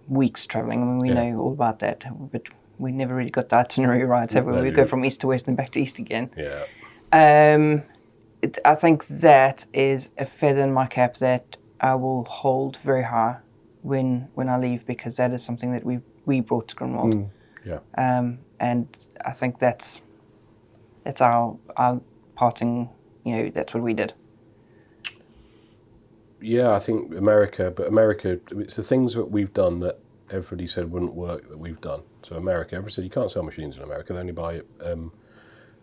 weeks travelling. I mean, we know all about that, but we never really got the itinerary right, have we? We go from east to west and back to east again. Yeah. I think that is a feather in my cap that I will hold very high when I leave, because that is something that we brought to Grunwald. Yeah. And I think that's our parting. That's what we did. Yeah, I think America, it's the things that we've done that everybody said wouldn't work that we've done. So America, everybody said you can't sell machines in America; they only buy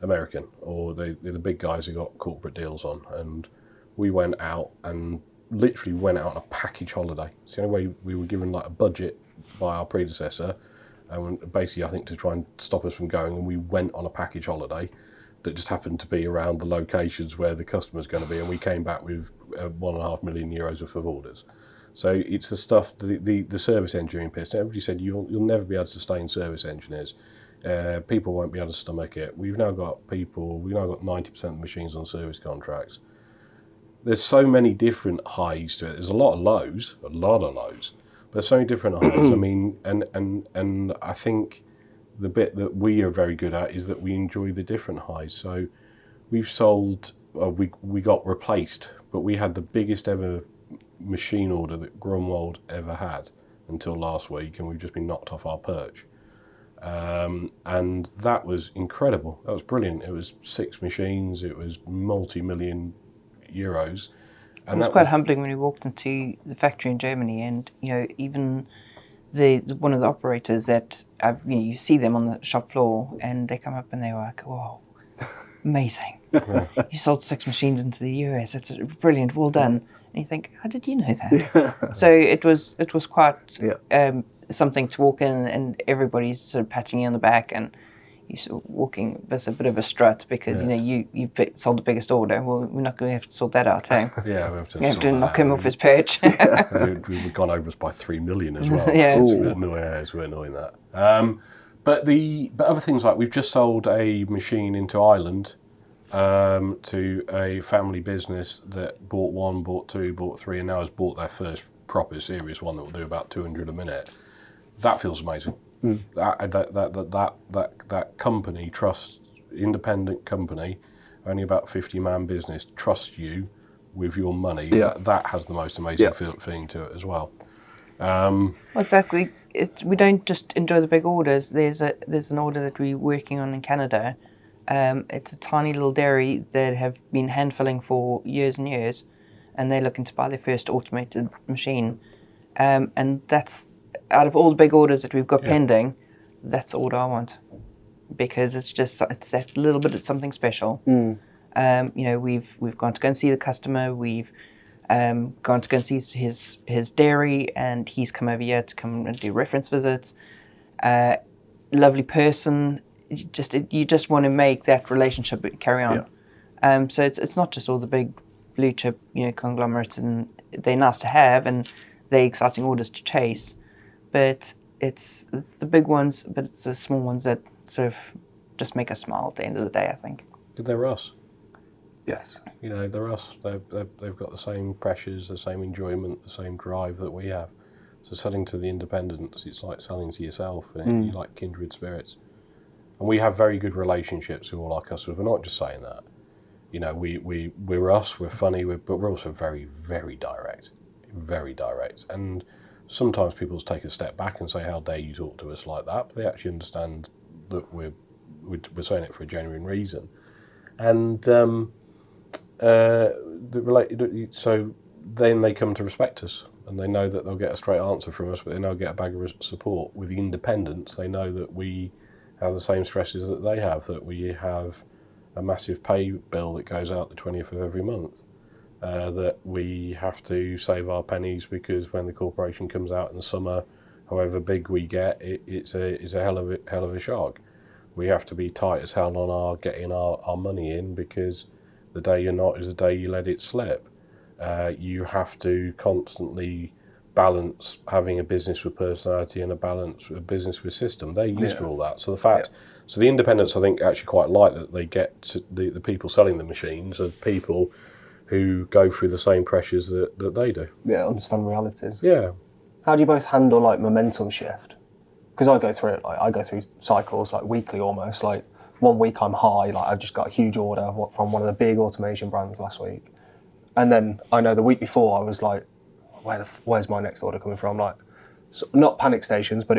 American, or they're the big guys who got corporate deals on. And we went out and literally went out on a package holiday. It's the only way we were given like a budget by our predecessor, and basically I think to try and stop us from going, and we went on a package holiday that just happened to be around the locations where the customer's going to be, and we came back with €1.5 million worth of orders. So it's the stuff, the service engineering piece. Everybody said you'll never be able to sustain service engineers. People won't be able to stomach it. We've now got 90% of the machines on service contracts. There's so many different highs to it. There's a lot of lows. But there's so many different highs. I mean, and I think the bit that we are very good at is that we enjoy the different highs. So we've sold, we got replaced, but we had the biggest ever machine order that Grunwald ever had until last week, and we've just been knocked off our perch. And that was incredible. That was brilliant. It was 6 machines. It was multi-million euros. And it was quite humbling when we walked into the factory in Germany, and even one of the operators that you see them on the shop floor, and they come up and they're like, "Wow, amazing! You sold 6 machines into the US. That's brilliant. Well done." And you think, "How did you know that?" So it was quite something to walk in, and everybody's sort of patting you on the back, and you sort of walking with a bit of a strut because you sold the biggest order. Well, we're not going to have to sort that out, hey? Yeah, we have to knock him off his perch. We've gone over us by 3 million as well. Yeah, it's a bit annoying that. But other things, like we've just sold a machine into Ireland to a family business that bought 1, bought 2, bought 3, and now has bought their first proper serious one that will do about 200 a minute. That feels amazing. That company trusts, independent company, only about 50-man business, trusts you with your money. That has the most amazing feeling to it as well. Exactly. We don't just enjoy the big orders. There's an order that we're working on in Canada. It's a tiny little dairy that have been hand filling for years and years, and they're looking to buy their first automated machine. And that's, out of all the big orders that we've got pending, that's the order I want, because it's that little bit of something special. We've gone to go and see the customer. We've gone to go and see his dairy, and he's come over here to come and do reference visits. Lovely person. You just want to make that relationship carry on. So it's not just all the big blue chip conglomerates, and they're nice to have and they're exciting orders to chase, but it's the big ones, but it's the small ones that sort of just make us smile at the end of the day, I think. They're us. Yes. They're us. They've got the same pressures, the same enjoyment, the same drive that we have. So selling to the independents, it's like selling to yourself, and you like kindred spirits. And we have very good relationships with all our customers. We're not just saying that. We're us, we're funny, but we're also very, very direct. Very direct. And sometimes people take a step back and say, how dare you talk to us like that? But they actually understand that we're saying it for a genuine reason. And so then they come to respect us. and they know that they'll get a straight answer from us, but they know they'll get a bag of support. With the independents, they know that we have the same stresses that they have, that we have a massive pay bill that goes out the 20th of every month, that we have to save our pennies because when the corporation comes out in the summer, however big we get, it's a hell of a shock. We have to be tight as hell on getting our money in, because the day you're not is the day you let it slip. You have to constantly balance having a business with personality and a business with system. They're used to all that. So so the independents, I think, actually quite like that they get to the people selling the machines are people who go through the same pressures that they do. Yeah, understand realities. Yeah. How do you both handle like momentum shift? Because I go through it, like I go through cycles like weekly almost. Like one week I'm high, like I've just got a huge order from one of the big automation brands last week. And then I know the week before I was like, where's my next order coming from? Like, so, not panic stations, but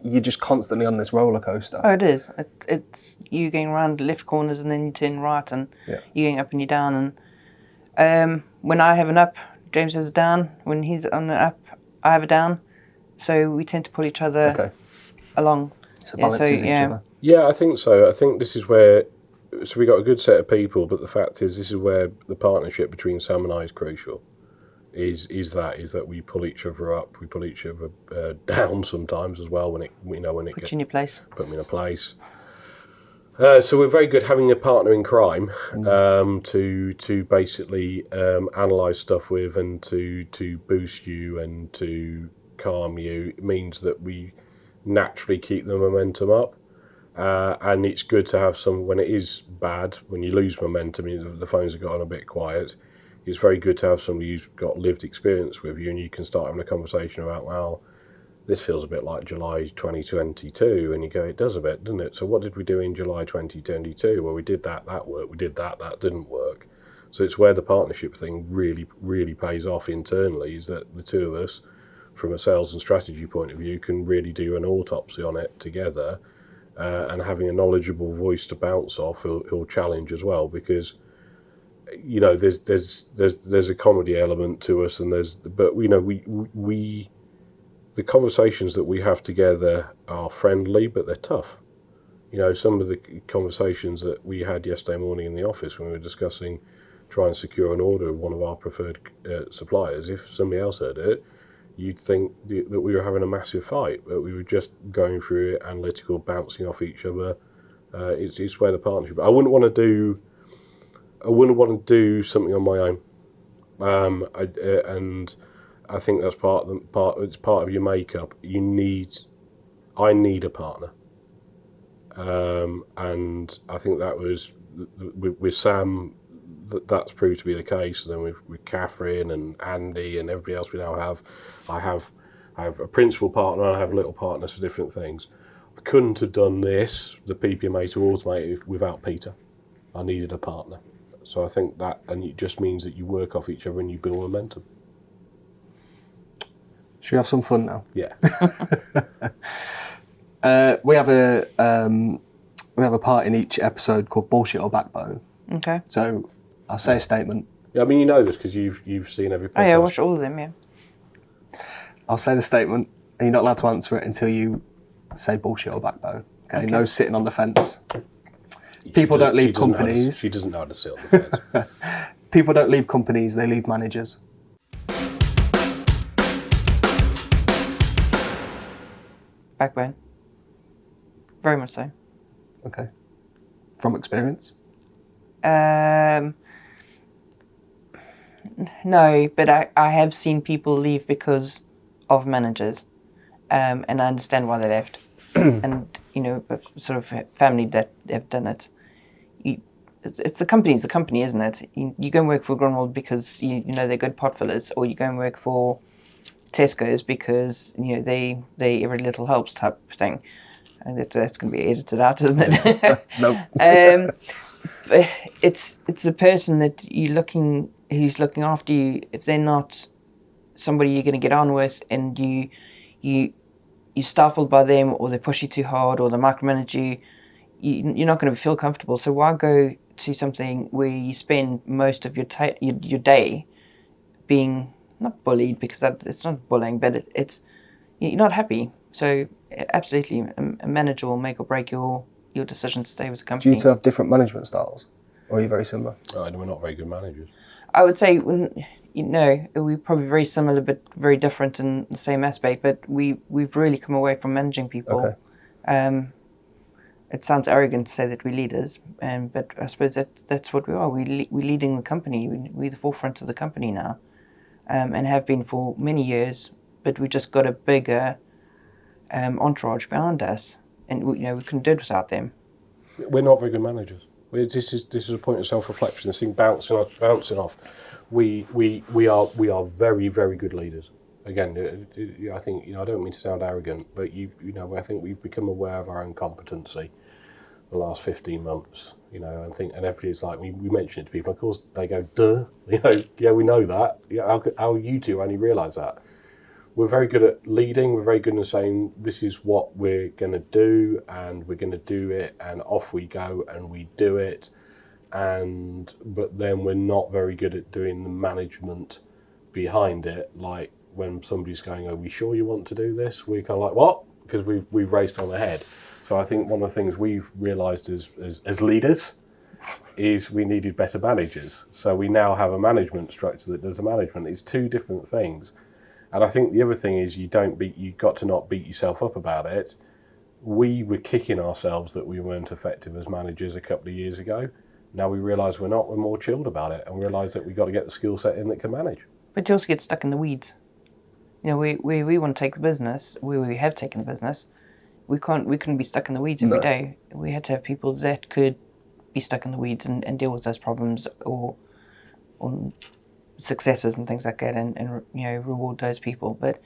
you're just constantly on this roller coaster. Oh, it is. It's you going around left corners and then you turn right and you're going up and you're down. And when I have an up, James has a down. When he's on an up, I have a down. So we tend to pull each other along. So balances each other. Yeah, I think so. I think this is where, so we got a good set of people, but the fact is, this is where the partnership between Sam and I is crucial. Is that we pull each other up, we pull each other down sometimes as well when it put you in your place. Put me in a place. So we're very good having a partner in crime to basically analyse stuff with and to boost you and to calm you. It means that we naturally keep the momentum up. And it's good to have some, when it is bad, when you lose momentum, the phones have gotten a bit quiet, it's very good to have somebody who's got lived experience with you, and you can start having a conversation about, well, this feels a bit like July 2022, and you go, it does a bit, doesn't it? So what did we do in July 2022? Well, we did that worked, we did that didn't work. So it's where the partnership thing really, really pays off internally, is that the two of us, from a sales and strategy point of view, can really do an autopsy on it together. And having a knowledgeable voice to bounce off, he'll challenge as well, because there's a comedy element to us, and we the conversations that we have together are friendly, but they're tough. Some of the conversations that we had yesterday morning in the office when we were discussing trying to secure an order of one of our preferred suppliers, if somebody else heard it, you'd think that we were having a massive fight, but we were just going through it, analytical, bouncing off each other. It's where the partnership. I wouldn't want to do something on my own, and I think that's it's part of your makeup. I need a partner, and I think that was with Sam. That's proved to be the case. And then with Catherine and Andy and everybody else we now have, I have a principal partner and I have little partners for different things. I couldn't have done the PPMA to automate it without Peter. I needed a partner. So I think that, and it just means that you work off each other and you build momentum. Should we have some fun now? Yeah. We have a part in each episode called Bullshit or Backbone. Okay. So I'll say a statement. Yeah, I mean, you know this because you've seen every podcast. Oh yeah, I watch all of them, yeah. I'll say the statement, and you're not allowed to answer it until you say bullshit or backbone. Okay? No sitting on the fence. People don't leave companies. She doesn't know how to sit on the fence. People don't leave companies, they leave managers. Backbone. Very much so. Okay. From experience? No, but I have seen people leave because of managers, and I understand why they left. And sort of family that have done it. It's the company, isn't it? You go and work for Grunwald because you know they're good pot fillers, or you go and work for Tesco's because they every little helps type thing. And that's going to be edited out, isn't it? Nope. It's a person that who's looking after you. If they're not somebody you're going to get on with, and you're stifled by them, or they push you too hard, or they micromanage you, you're not going to feel comfortable. So why go to something where you spend most of your day being not bullied, because it's not bullying, but it's you're not happy. So absolutely, a manager will make or break your decision to stay with the Do company. you two have different management styles, or are you very similar? We're not very good managers. I would say, we're probably very similar, but very different in the same aspect. But we've really come away from managing people. Okay. It sounds arrogant to say that we're leaders, but I suppose that's what we are. We're leading the company. We're the forefront of the company now, and have been for many years. But we just got a bigger entourage behind us, and we couldn't do it without them. We're not very good managers. This is a point of self-reflection. This thing bouncing off. We are very, very good leaders. Again, I think I don't mean to sound arrogant, but I think we've become aware of our own competency the last 15 months. And everybody's like, we mention it to people. Of course, they go, duh. Yeah, we know that. How you two only realise that? We're very good at leading. We're very good at saying this is what we're going to do, and we're going to do it, and off we go, and we do it. But then we're not very good at doing the management behind it. Like when somebody's going, "Are we sure you want to do this?" We're kind of like, "What?" Because we've raced on ahead. So I think one of the things we've realised as leaders is we needed better managers. So we now have a management structure that does the management. It's two different things. And I think the other thing is you've got to not beat yourself up about it. We were kicking ourselves that we weren't effective as managers a couple of years ago. Now we realise we're not. We're more chilled about it, and realise that we've got to get the skill set in that can manage. But you also get stuck in the weeds. We want to take the business. We have taken the business. We couldn't be stuck in the weeds every day. We had to have people that could be stuck in the weeds and deal with those problems or successes and things like that, and reward those people. But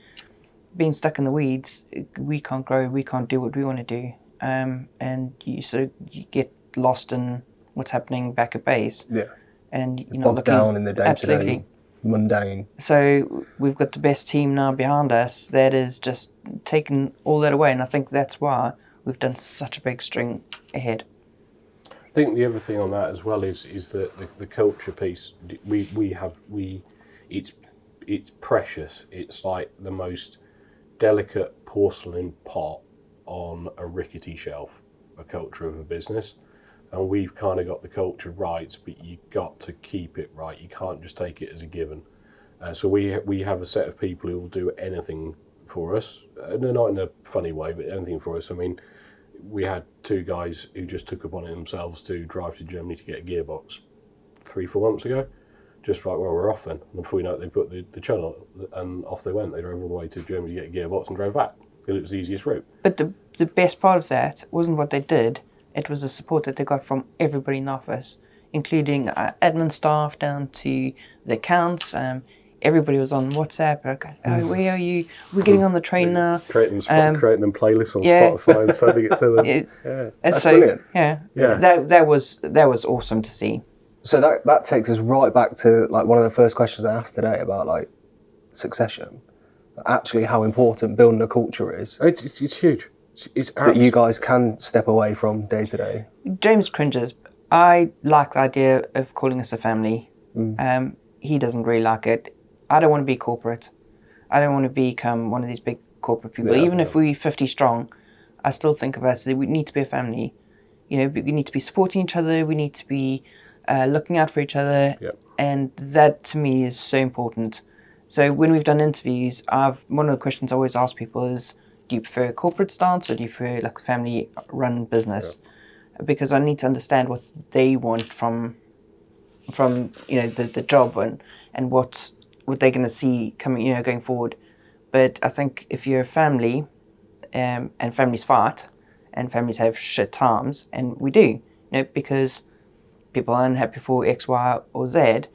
being stuck in the weeds, we can't grow. We can't do what we want to do, and you get lost in what's happening back at base. Yeah. And you're not bogged looking down in the day-to-day mundane. So we've got the best team now behind us that is just taking all that away, and I think that's why we've done such a big string ahead. I think the other thing on that as well is that the culture piece. It's precious. It's like the most delicate porcelain pot on a rickety shelf. A culture of a business. And we've kind of got the culture right, but you've got to keep it right. You can't just take it as a given. So we have a set of people who will do anything for us. Not in a funny way, but anything for us. I mean, we had two guys who just took upon it themselves to drive to Germany to get a gearbox 3-4 months ago. Just like, well, we're off then. And before you know it, they put the channel and off they went. They drove all the way to Germany to get a gearbox and drove back because it was the easiest route. But the best part of that wasn't what they did. It was the support that they got from everybody in the office, including admin staff down to the accounts. Everybody was on WhatsApp. Okay, where are you? We're getting on the train now. Creating them playlists on Spotify and sending it to them. That's brilliant. Yeah. That was awesome to see. So that takes us right back to like one of the first questions I asked today about like succession. Actually, how important building a culture is. It's huge. That you guys can step away from day to day. James cringes. I like the idea of calling us a family. He doesn't really like it. I don't want to be corporate. I don't want to become one of these big corporate people. Even if we're 50 strong, I still think of us as we need to be a family. We need to be supporting each other. We need to be looking out for each other. Yep. And that to me is so important. So when we've done interviews, one of the questions I always ask people is, do you prefer a corporate stance or do you prefer like a family-run business? Yep. Because I need to understand what they want from the job and what they're going to see coming, going forward. But I think if you're a family, and families fight, and families have shit times, and we do, because people are unhappy for X, Y, or Z,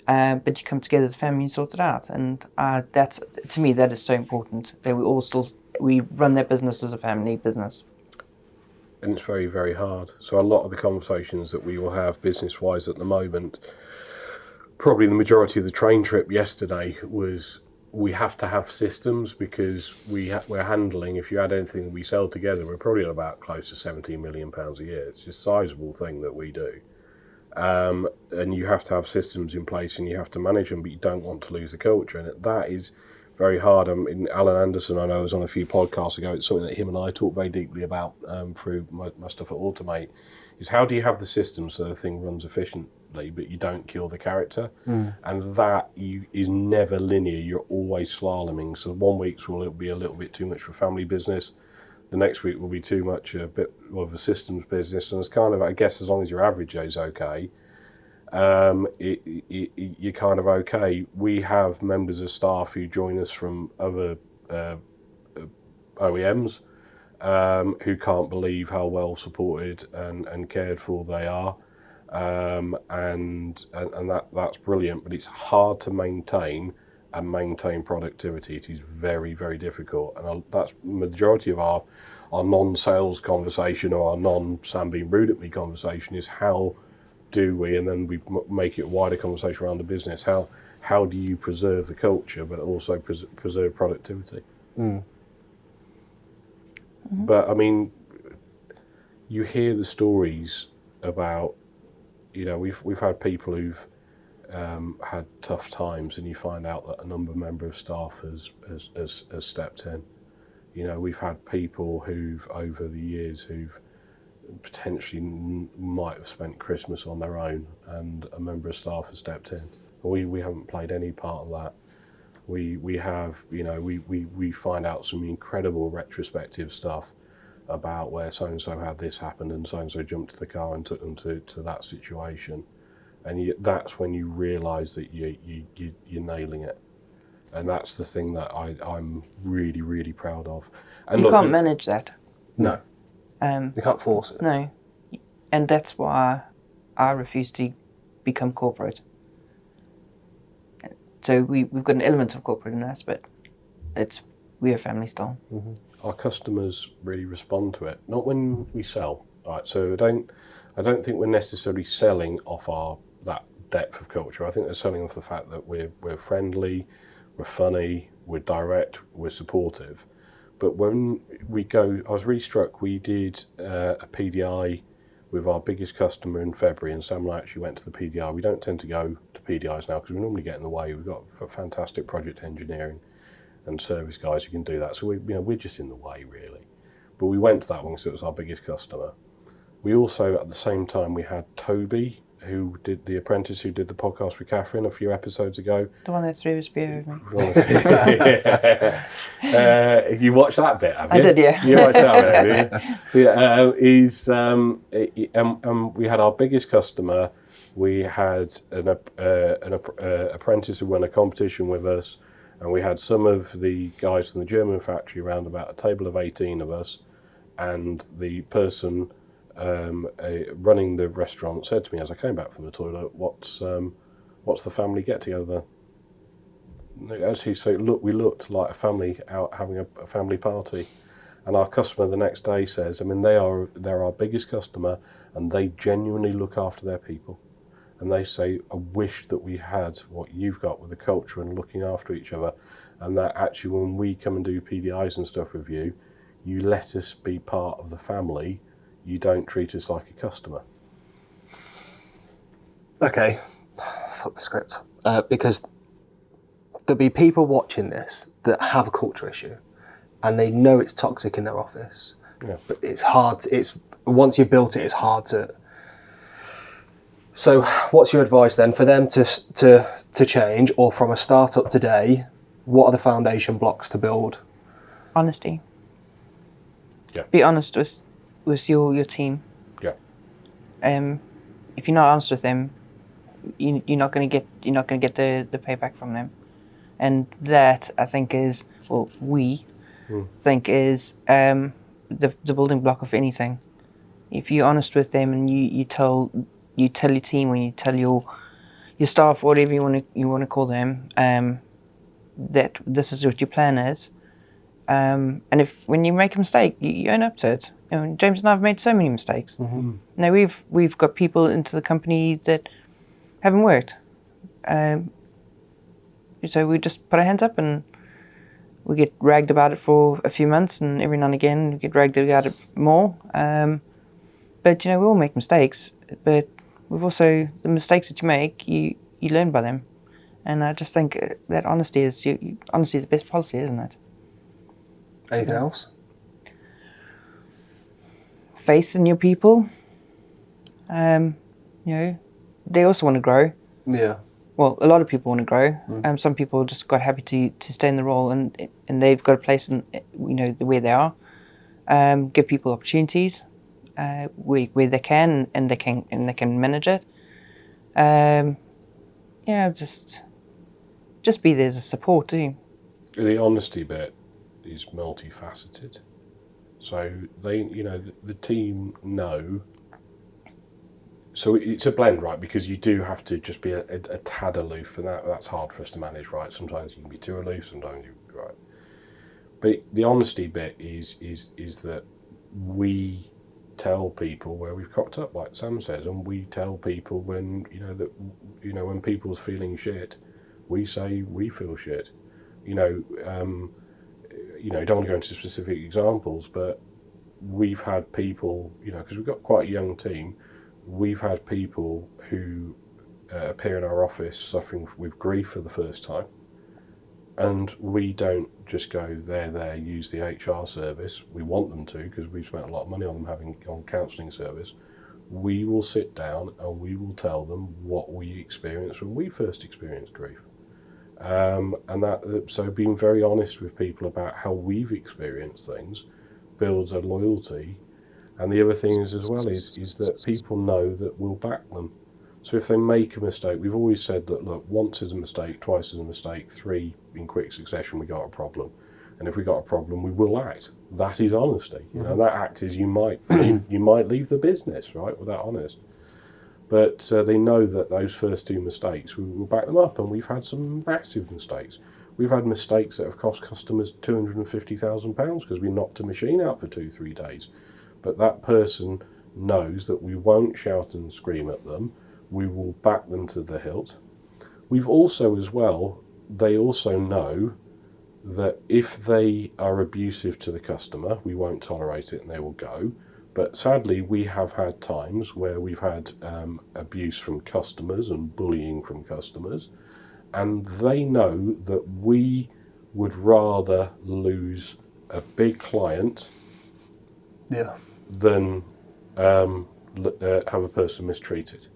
but you come together as a family and sort it out. And that's, to me, that is so important, that we run their business as a family business. And it's very, very hard. So a lot of the conversations that we will have business-wise at the moment, probably the majority of the train trip yesterday was we have to have systems because we're handling, if you add anything we sell together, we're probably at about close to £17 million a year. It's a sizable thing that we do. and you have to have systems in place and you have to manage them, but you don't want to lose the culture. And that is very hard. Alan Anderson, I know, was on a few podcasts ago. It's something that him and I talk very deeply about through my stuff at Automate, is how do you have the system so the thing runs efficiently, but you don't kill the character? And that is never linear. You're always slaloming. So 1 week will be a little bit too much for family business. The next week will be too much, a bit of a systems business. And it's kind of, I guess, as long as your average is okay, you're kind of okay. We have members of staff who join us from other OEMs who can't believe how well supported and cared for they are, and that's brilliant. But it's hard to maintain productivity. It is very, very difficult, and that's majority of our non-sales conversation, or our non-Sam being rude at me conversation, is how do we, and then we make it a wider conversation around the business, how do you preserve the culture but also preserve productivity? But I mean, you hear the stories about, we've had people who've had tough times, and you find out that a member of staff has stepped in. We've had people who've over the years who've potentially might have spent Christmas on their own, and a member of staff has stepped in. We haven't played any part of that. We have, we find out some incredible retrospective stuff about where so-and-so had this happen and so-and-so jumped to the car and took them to that situation. And that's when you realise that you're nailing it. And that's the thing that I'm really, really proud of. And you can't manage that. No. You can't force it. No. And that's why I refuse to become corporate. So we've got an element of corporate in us, but we're a family style. Mm-hmm. Our customers really respond to it. Not when we sell. Right. So I don't think we're necessarily selling off that depth of culture. I think they're selling off the fact that we're friendly, we're funny, we're direct, we're supportive. But when we go, I was really struck, we did a PDI with our biggest customer in February, and Sam and I actually went to the PDI. We don't tend to go to PDIs now because we normally get in the way. We've got fantastic project engineering and service guys who can do that. So we're just in the way, really. But we went to that one because it was our biggest customer. We also, at the same time, we had Toby, who did The Apprentice, who did the podcast with Catherine a few episodes ago. The one that threw his beer over me. You watched that bit, have you? I did, yeah. You watched that bit, have you? So we had our biggest customer. We had an apprentice who won a competition with us, and we had some of the guys from the German factory around, about a table of 18 of us, and the person running the restaurant said to me as I came back from the toilet, what's the family get together? Actually, so we looked like a family out having a family party. And our customer the next day says, they're our biggest customer, and they genuinely look after their people. And they say, I wish that we had what you've got with the culture and looking after each other, and that actually when we come and do PDIs and stuff with you, you let us be part of the family. You don't treat us like a customer. Okay, flip the script. Because there'll be people watching this that have a culture issue, and they know it's toxic in their office. Yeah. But it's hard. Once you've built it, it's hard to. So, what's your advice then for them to change, or from a startup today? What are the foundation blocks to build? Honesty. Yeah. Be honest with your team. Yeah. If you're not honest with them, you're not going to get the payback from them, and that I think is think is the building block of anything. If you're honest with them and you tell your team, or you tell your staff, whatever you want to call them, that this is what your plan is, and when you make a mistake, you own up to it. James and I have made so many mistakes. Mm-hmm. Now we've got people into the company that haven't worked, so we just put our hands up and we get ragged about it for a few months, and every now and again we get ragged about it more. But we all make mistakes. But we've also, the mistakes that you make, you learn by them. And I just think that honesty is honesty is the best policy, isn't it? Anything else? Faith in your people. You know, they also want to grow. Yeah. Well, a lot of people want to grow. Some people just got happy to stay in the role, and they've got a place in, you know, where they are. Give people opportunities where they can, and they can manage it. Yeah, just be there as a support too. The honesty bit is multifaceted. So they, you know, the team know. So it's a blend, right? Because you do have to just be a tad aloof, and that's hard for us to manage, right? Sometimes you can be too aloof, sometimes right. But the honesty bit is that we tell people where we've cocked up, like Sam says, and we tell people when when people's feeling shit, we say we feel shit. Don't want to go into specific examples, but we've had people, because we've got quite a young team, we've had people who appear in our office suffering with grief for the first time, and we don't just go there, use the HR service. We want them to, because we've spent a lot of money on them having on counselling service. We will sit down and we will tell them what we experienced when we first experienced grief. So being very honest with people about how we've experienced things builds a loyalty. And the other thing is that people know that we'll back them. So if they make a mistake, we've always said that, look, once is a mistake, twice is a mistake, 3 in quick succession, we got a problem. And if we got a problem, we will act. That is honesty. And that act is you might leave the business, right, with that honest. But they know that those first 2 mistakes, we will back them up. And we've had some massive mistakes. We've had mistakes that have cost customers £250,000 because we knocked a machine out for 2-3 days. But that person knows that we won't shout and scream at them. We will back them to the hilt. We've also, as well, they also know that if they are abusive to the customer, we won't tolerate it and they will go. But sadly, we have had times where we've had abuse from customers and bullying from customers, and they know that we would rather lose a big client than have a person mistreated.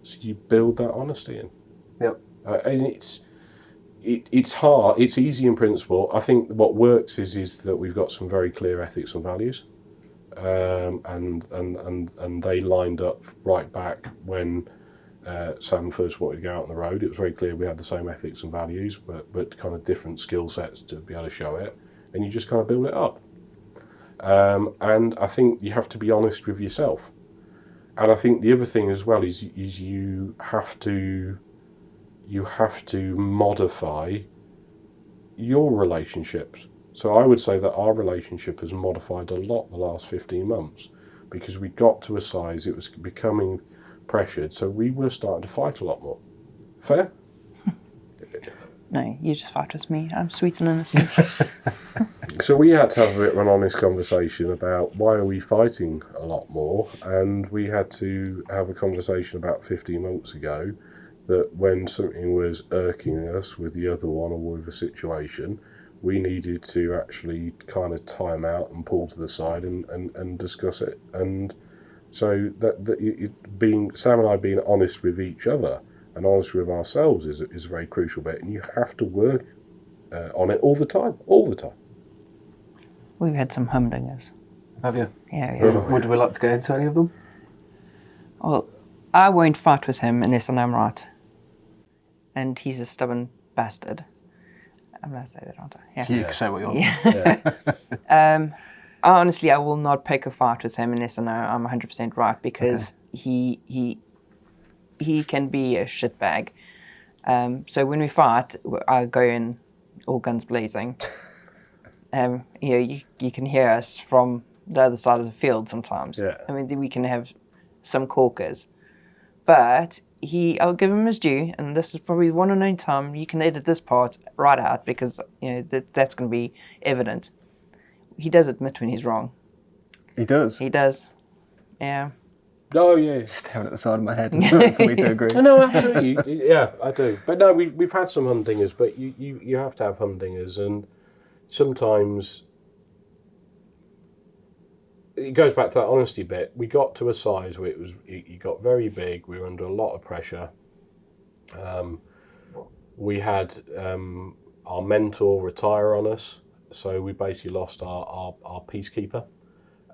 So you build that honesty in. And it's hard. It's easy in principle. I think what works is that we've got some very clear ethics and values, and they lined up right back when Sam first wanted to go out on the road. It was very clear we had the same ethics and values, but kind of different skill sets to be able to show it, and you just kind of build it up. And I think you have to be honest with yourself. And I think the other thing as well is you have to modify your relationships. So I would say that our relationship has modified a lot the last 15 months because we got to a size, it was becoming pressured, so we were starting to fight a lot more. Fair? No, you just fight with me. I'm sweet and innocent. So we had to have a bit of an honest conversation about why are we fighting a lot more, and we had to have a conversation about 15 months ago that when something was irking us with the other one or with a situation, we needed to actually kind of time out and pull to the side and discuss it. And so Sam and I being honest with each other and honest with ourselves is a very crucial bit, and you have to work on it all the time. We've had some humdingers. Have you? Yeah. Would we like to get into any of them? Well, I won't fight with him unless I know I'm right. And he's a stubborn bastard. I'm going to say that, aren't I? Yeah. You can say what you want. Yeah. Honestly, I will not pick a fight with him unless I know I'm 100% right, because he can be a shitbag. So when we fight, I go in all guns blazing. You can hear us from the other side of the field sometimes. Yeah. I mean, we can have some corkers. But I'll give him his due, and this is probably one and only time you can edit this part right out, because that's going to be evident. He does admit when he's wrong. He does? He does, yeah. Oh yeah. Staring at the side of my head for me to agree. No, absolutely. Yeah, I do. But no, we've had some humdingers, but you have to have humdingers, and sometimes it goes back to that honesty bit. We got to a size where it got very big. We were under a lot of pressure. We had our mentor retire on us, so we basically lost our peacekeeper.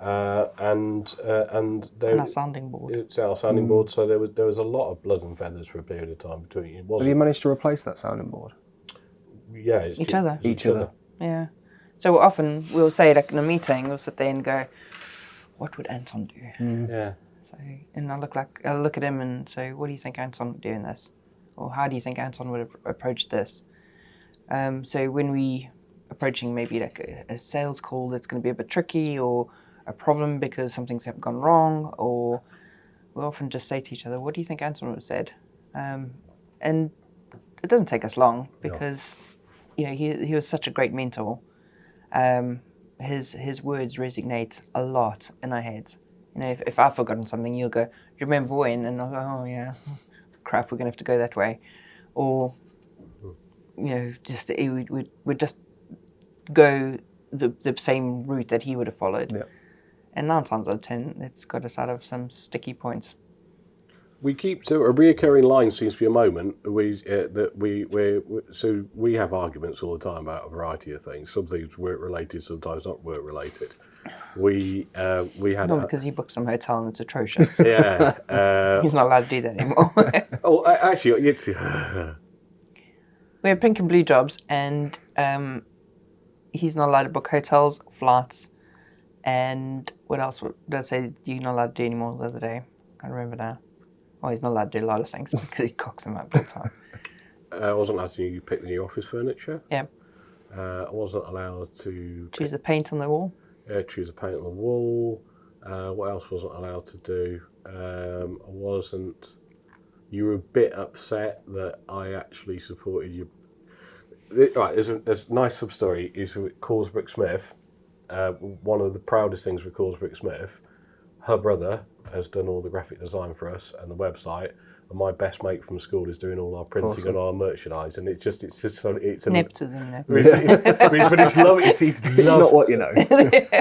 And our sounding board. It's our sounding board. So there was a lot of blood and feathers for a period of time between. Have you managed to replace that sounding board? Yeah, it's each other. Each other. Yeah. So often we'll say, like in a meeting, we'll sit there and go, "What would Anton do?" Yeah. So, and I'll look at him and say, "What do you think Anton would do in this?" Or how do you think Anton would approach this? So when we approaching maybe like a sales call that's going to be a bit tricky, or a problem because something's gone wrong, or we often just say to each other, what do you think Anton would have said? And it doesn't take us long because he was such a great mentor. His words resonate a lot in our heads. If I've forgotten something, you'll go, do you remember when? And I'll go, oh yeah, crap, we're going to have to go that way. Or just we'd just go the same route that he would have followed. Yeah. And 9 times out of 10, it's got us out of some sticky points. We keep a reoccurring line seems to be a moment we have arguments all the time about a variety of things. Some things work related, sometimes not work related. We had because he booked some hotel and it's atrocious. Yeah, he's not allowed to do that anymore. Oh, actually, it's we have pink and blue jobs, and he's not allowed to book hotels, flights. And what else did I say you're not allowed to do anymore the other day? Can't remember now. Oh, he's not allowed to do a lot of things because he cocks them up all the time. I wasn't allowed to pick the new office furniture. Yeah. I wasn't allowed to... Choose a paint on the wall. Yeah, choose a paint on the wall. What else wasn't allowed to do? I wasn't... You were a bit upset that I actually supported you. Right, there's a nice sub-story. Is with Causebrook Smith. One of the proudest things with Causebrook Smith, her brother has done all the graphic design for us and the website, and my best mate from school is doing all our printing and our merchandise, and it's just nepotism. But it's lovely. It's not what you know.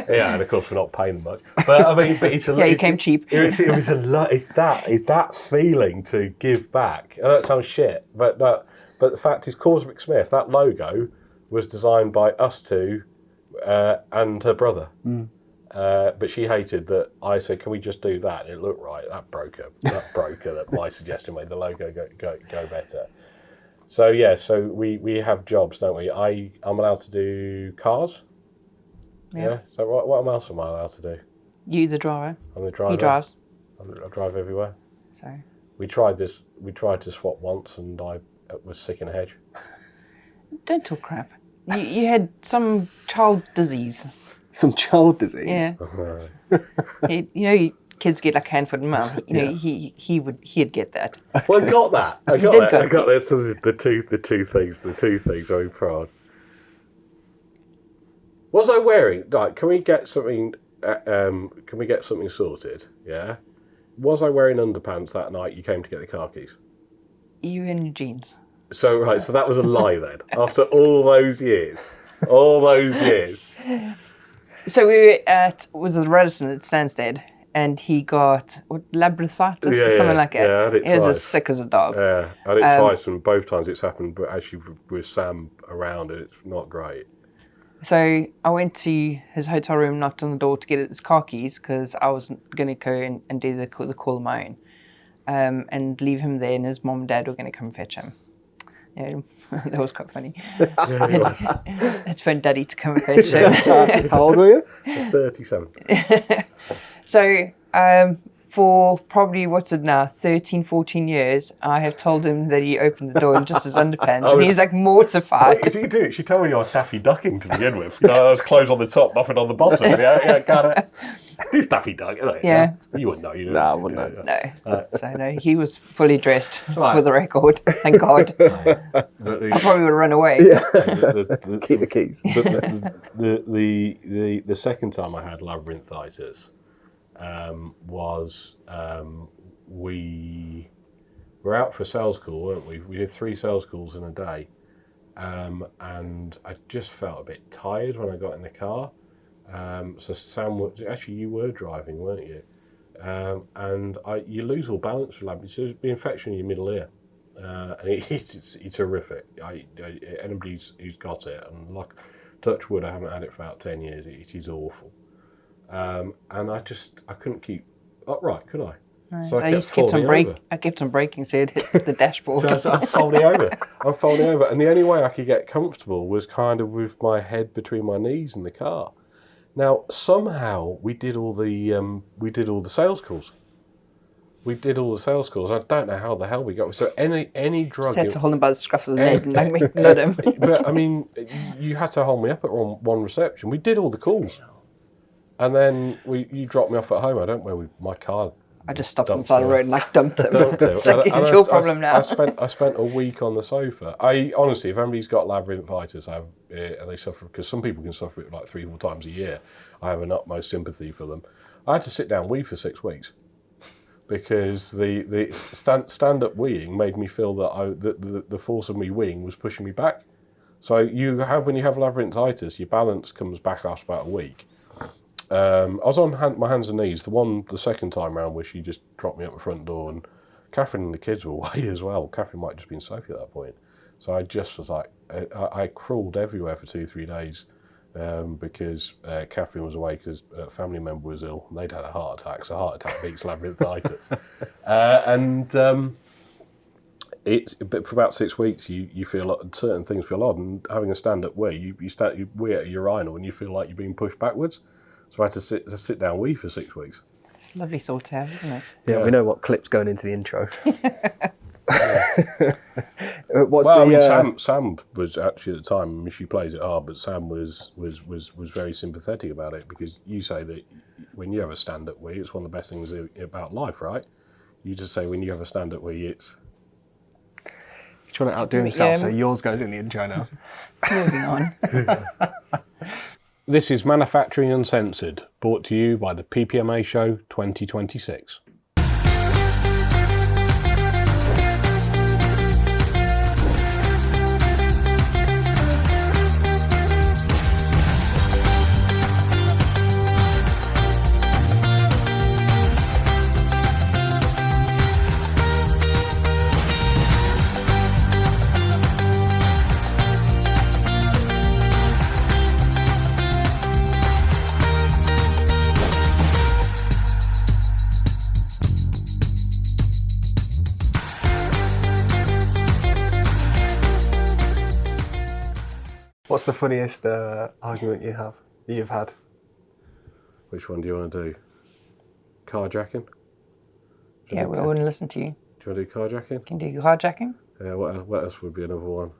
Yeah, and of course we're not paying them much. But I mean, it's a you came cheap. It's that feeling to give back. I know it sounds shit, but the fact is, Causebrook Smith, that logo was designed by us two. And her brother, but she hated that I said, "Can we just do that?" And it looked right. That broke her. That my suggestion made the logo go better. So yeah, so we have jobs, don't we? I'm allowed to do cars. Yeah. So what else am I allowed to do? You the driver. I'm the driver. He drives. I drive everywhere. So we tried this. We tried to swap once, and I was sick in a hedge. Don't talk crap. You had some child disease. Some child disease? Yeah. Kids get like hand, foot, and mouth. He'd get that. Well, I got that. I got that. So the two things I'm proud. Was I wearing? Right, can we get something? Can we get something sorted? Yeah. Was I wearing underpants that night you came to get the car keys? You in your jeans. So that was a lie then. After all those years. So we were was a Radisson at Stansted, and he got labyrinthitis or something like that. Yeah, I had it He was twice. as sick as a dog. Yeah, I had it twice, and both times it's happened, but actually with Sam around, and it's not great. So I went to his hotel room, knocked on the door to get his car keys because I was going to go and do the call on my own, and leave him there, and his mom and dad were going to come fetch him. Yeah, that was quite funny. It's for Daddy to come and fetch him. How old were you? 37. So for probably, 13, 14 years, I have told him that he opened the door in just his underpants, and he's like mortified. What did you do? She told me I was Daffy Ducking to begin with. I was clothes on the top, nothing on the bottom. Yeah, got it. Who's Daffy Duck? Yeah. You wouldn't know. You I wouldn't know. No. So no, he was fully dressed for the record. Thank God. I probably would have run away. Yeah. Keep the keys. The second time I had labyrinthitis, was we were out for a sales call, weren't we? We did 3 sales calls in a day, and I just felt a bit tired when I got in the car. So Sam, actually you were driving, weren't you? And you lose all balance for lab. So there's an infection in your middle ear, and it's horrific. Anybody who's got it, and like touch wood, I haven't had it for about 10 years. It is awful, and I couldn't keep upright, could I? No. So I kept on braking, so it hit the dashboard. So I'm folding over. And the only way I could get comfortable was kind of with my head between my knees in the car. Now somehow we did all the sales calls. I don't know how the hell we got. So any drug. Just had to hold him by the scruff of the neck and like me nut him. But I mean, you had to hold me up at one reception. We did all the calls, and then you dropped me off at home. I don't know where my car. I just stopped on the side of the road and like dumped him. It's your problem now. I spent a week on the sofa. I honestly, if anybody's got labyrinthitis, and they suffer, because some people can suffer it like 3-4 times a year, I have an utmost sympathy for them. I had to sit down wee for 6 weeks because the stand-up weeing made me feel that the force of me weeing was pushing me back. So when you have labyrinthitis, your balance comes back after about a week. I was on my hands and knees. The second time round, where she just dropped me at the front door, and Catherine and the kids were away as well. Catherine might have just been Sophie at that point. So I just was like, I crawled everywhere for 2-3 days because Catherine was away because a family member was ill. And they'd had a heart attack, so heart attack beats labyrinthitis. But for about 6 weeks, you feel certain things feel odd, and having a stand-up wee, you wee at a urinal, and you feel like you're being pushed backwards. So I had to sit down wee for 6 weeks. Lovely thought to have, isn't it? Yeah, we know what clip's going into the intro. Sam was actually at the time. I mean, she plays it hard, but Sam was very sympathetic about it, because you say that when you have a stand-up wee, it's one of the best things about life, right? You just say when you have a stand-up wee, it's. He's trying to outdo himself, so yours goes in the intro now. Moving on. This is Manufacturing Uncensored, brought to you by the PPMA Show 2026. What's the funniest argument you've had? Which one do you want to do? Carjacking? Yeah, we want to listen to you. Do you want to do carjacking? Can you do carjacking? Yeah, what else would be another one?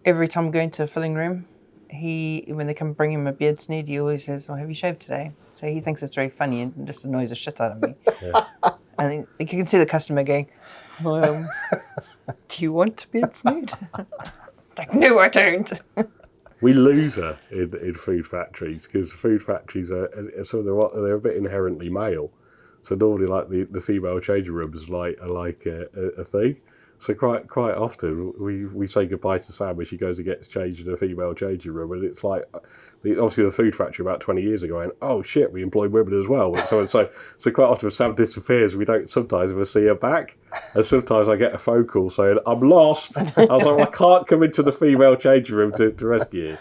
Every time we go into a filling room, when they come bring him a beard snood, he always says, "Well, have you shaved today?" So he thinks it's very funny and just annoys the shit out of me. Yeah. And you can see the customer going, "Do you want a beard snood?" Like, no, I don't. We lose her in food factories, because food factories are they're a bit inherently male. So normally, like the female changing rooms are a thing. So quite often we say goodbye to Sam when she goes and gets changed in a female changing room, and it's like obviously the food factory about 20 years ago went, oh shit, we employ women as well. So quite often when Sam disappears, we don't sometimes ever see her back, and sometimes I get a phone call saying I'm lost. I was like, well, I can't come into the female changing room to rescue you.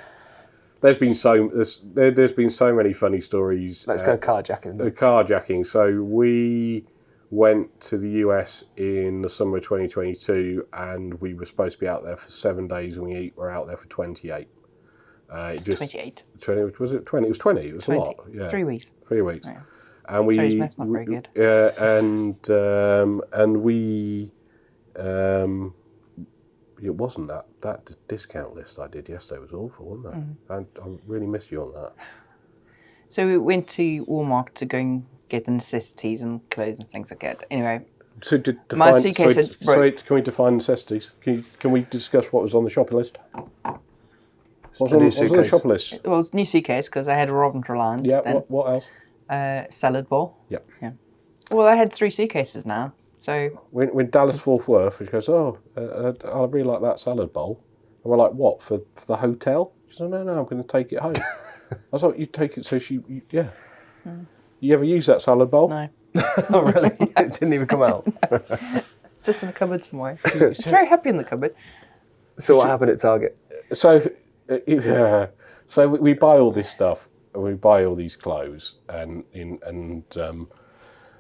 There's been so many funny stories. Let's go carjacking. Carjacking. So we went to the US in the summer of 2022, and we were supposed to be out there for 7 days, and we were out there for 28. 28. 20, was it 20? It was 20. It was 20. a lot. Yeah. 3 weeks. 3 weeks. Yeah. And that's not very good. It wasn't that discount list I did yesterday was awful, wasn't it? I really missed you on that. So we went to Walmart to go and get the necessities and clothes and things like that. Anyway, so my suitcase can we define necessities? Can we discuss what was on the shopping list? What's on the shopping list? Well, it's a new suitcase because I had a Robin Roland. Yeah. What else? Salad bowl. Yep. Yeah. Well, I had 3 suitcases now, so... When Dallas Fort Worth, she goes, I really like that salad bowl. And we're like, what, for the hotel? She said, no, I'm going to take it home. I was like, you take it so yeah. You ever use that salad bowl? No. Oh, really? It didn't even come out. It's just in the cupboard somewhere. It's very happy in the cupboard. So what happened at Target? So, so we buy all this stuff, and we buy all these clothes, But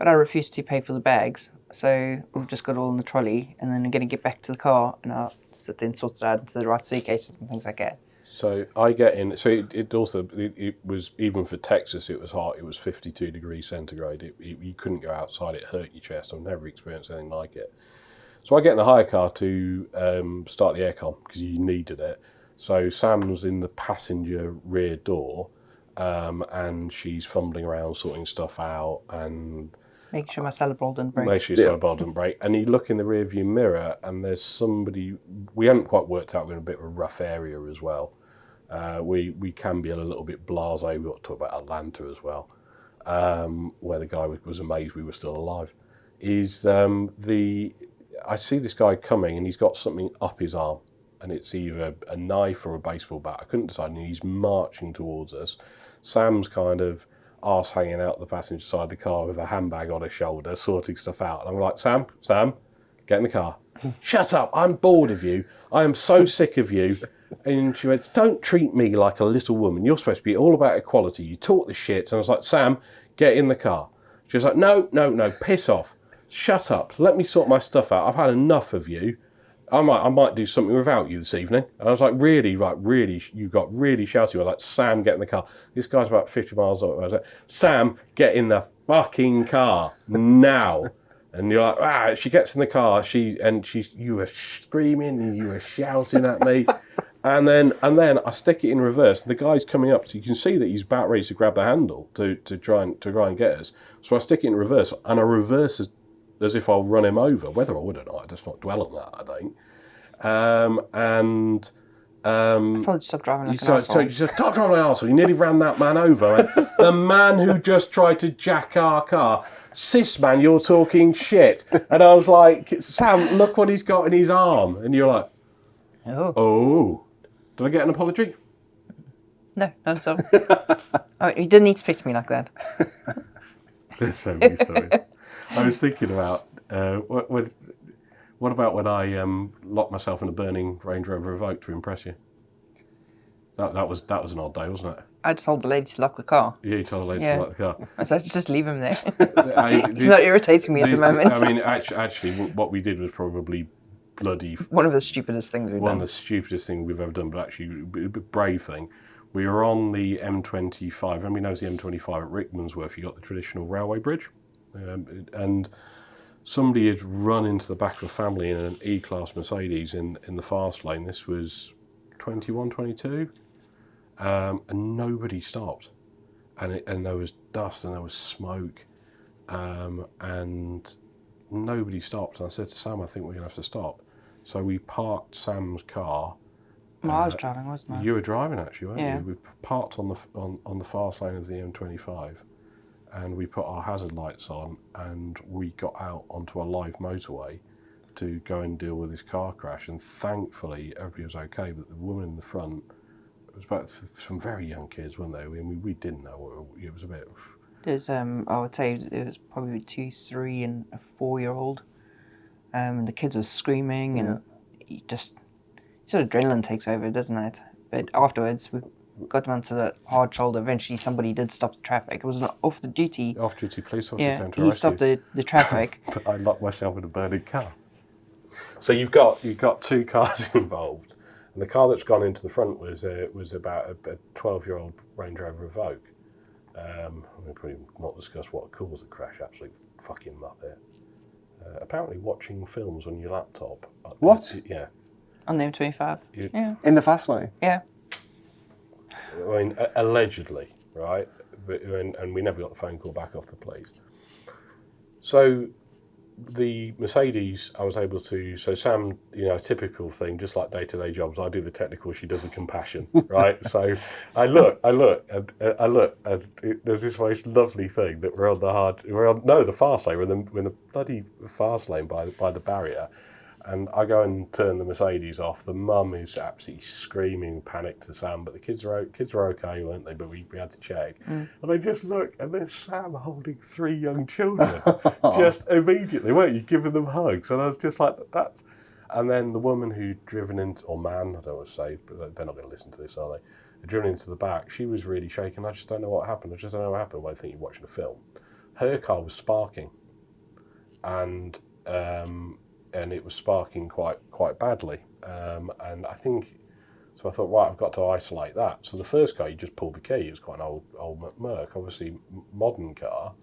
I refuse to pay for the bags, so we've just got it all in the trolley, and then I'm going to get back to the car, and I'll sit there and sort it out into the right suitcases and things like that. So I get in. So it was, even for Texas, it was hot. It was 52 degrees centigrade. You couldn't go outside. It hurt your chest. I've never experienced anything like it. So I get in the hire car to start the aircon because you needed it. So Sam's in the passenger rear door, and she's fumbling around sorting stuff out and Make sure my salad bowl didn't break. make sure your salad bowl doesn't break. And you look in the rear view mirror, and there's somebody. We hadn't quite worked out. We're in a bit of a rough area as well. We can be a little bit blasé. We've got to talk about Atlanta as well, where the guy was amazed we were still alive. I see this guy coming, and he's got something up his arm, and it's either a knife or a baseball bat. I couldn't decide, and he's marching towards us. Sam's kind of arse hanging out the passenger side of the car with a handbag on his shoulder, sorting stuff out. And I'm like, Sam, get in the car. Shut up, I'm bored of you. I am so sick of you. And she went, don't treat me like a little woman. You're supposed to be all about equality. You talk the shit. And I was like, Sam, get in the car. She was like, no, piss off. Shut up. Let me sort my stuff out. I've had enough of you. I might do something without you this evening. And I was like, really, you got really shouty. I was like, Sam, get in the car. This guy's about 50 miles away. I was like, Sam, get in the fucking car now. And you're like, she gets in the car. You were screaming and you were shouting at me. And then I stick it in reverse. The guy's coming up, so you can see that he's about ready to grab the handle to try and get us. So I stick it in reverse, and I reverse as if I'll run him over. Whether I would or not, I just not dwell on that, I think. I told you to stop driving like an arsehole. So you said, stop driving like an arsehole. You nearly ran that man over. The man who just tried to jack our car. Sis, man, you're talking shit. And I was like, Sam, look what he's got in his arm. And you're like, oh. Did I get an apology? No, not at all. You didn't need to speak to me like that. There's so many stories. I was thinking about what about when I locked myself in a burning Range Rover Evoque to impress you? That was an odd day, wasn't it? I told the lady to lock the car. Yeah, you told the lady to lock the car. I said, just leave him there. He's not irritating me at the moment. I mean, actually, what we did was probably bloody... One of the stupidest things we've done. One of the stupidest things we've ever done, but actually a brave thing. We were on the M25, everybody knows the M25 at Rickmansworth. You got the traditional railway bridge. And somebody had run into the back of a family in an E-Class Mercedes in the fast lane. This was 21, 22. And nobody stopped. And there was dust and there was smoke. And nobody stopped. And I said to Sam, I think we're going to have to stop. So we parked Sam's car. Well, I was driving, wasn't I? You were driving, actually, weren't you? We parked on the fast lane of the M25, and we put our hazard lights on, and we got out onto a live motorway to go and deal with this car crash. And thankfully, everybody was okay. But the woman in the front, it was about some very young kids, weren't they? I mean, we didn't know. It was a bit. There's I would say it was probably 2, 3, and a 4-year-old. The kids were screaming, and you just sort of adrenaline takes over, doesn't it? But afterwards, we got them onto the hard shoulder. Eventually, somebody did stop the traffic. It was an off-duty police officer came to he arrest stopped you. the traffic. But I locked myself in a burning car. So you've got 2 cars involved, and the car that's gone into the front was about a 12-year-old Range Rover Evoque. We'll probably not discuss what caused the crash. Absolute fucking muppet. Apparently, watching films on your laptop. What? Yeah. On the M25. Yeah. In the fast lane? Yeah. I mean, allegedly, right? And we never got the phone call back off the police. So the Mercedes, I was able to. So Sam, typical thing, just like day-to-day jobs, I do the technical, she does the compassion, right? So I look, and there's this most lovely thing that we're on the fast lane, we're in the bloody fast lane by the barrier. And I go and turn the Mercedes off. The mum is absolutely screaming, panic to Sam, but the kids were okay, weren't they? But we had to check. And I just look, and there's Sam holding 3 young children, just immediately, weren't you, giving them hugs? And I was just like, that's... And then the woman who'd driven into, or man, I don't want to say, but they're not going to listen to this, are they? Had driven into the back, she was really shaken. I just don't know what happened. Well, I think you're watching a film. Her car was sparking. And it was sparking quite badly. And I think, so I thought, right, I've got to isolate that. So the first car, you just pulled the key. It was quite an old Merc, obviously modern car.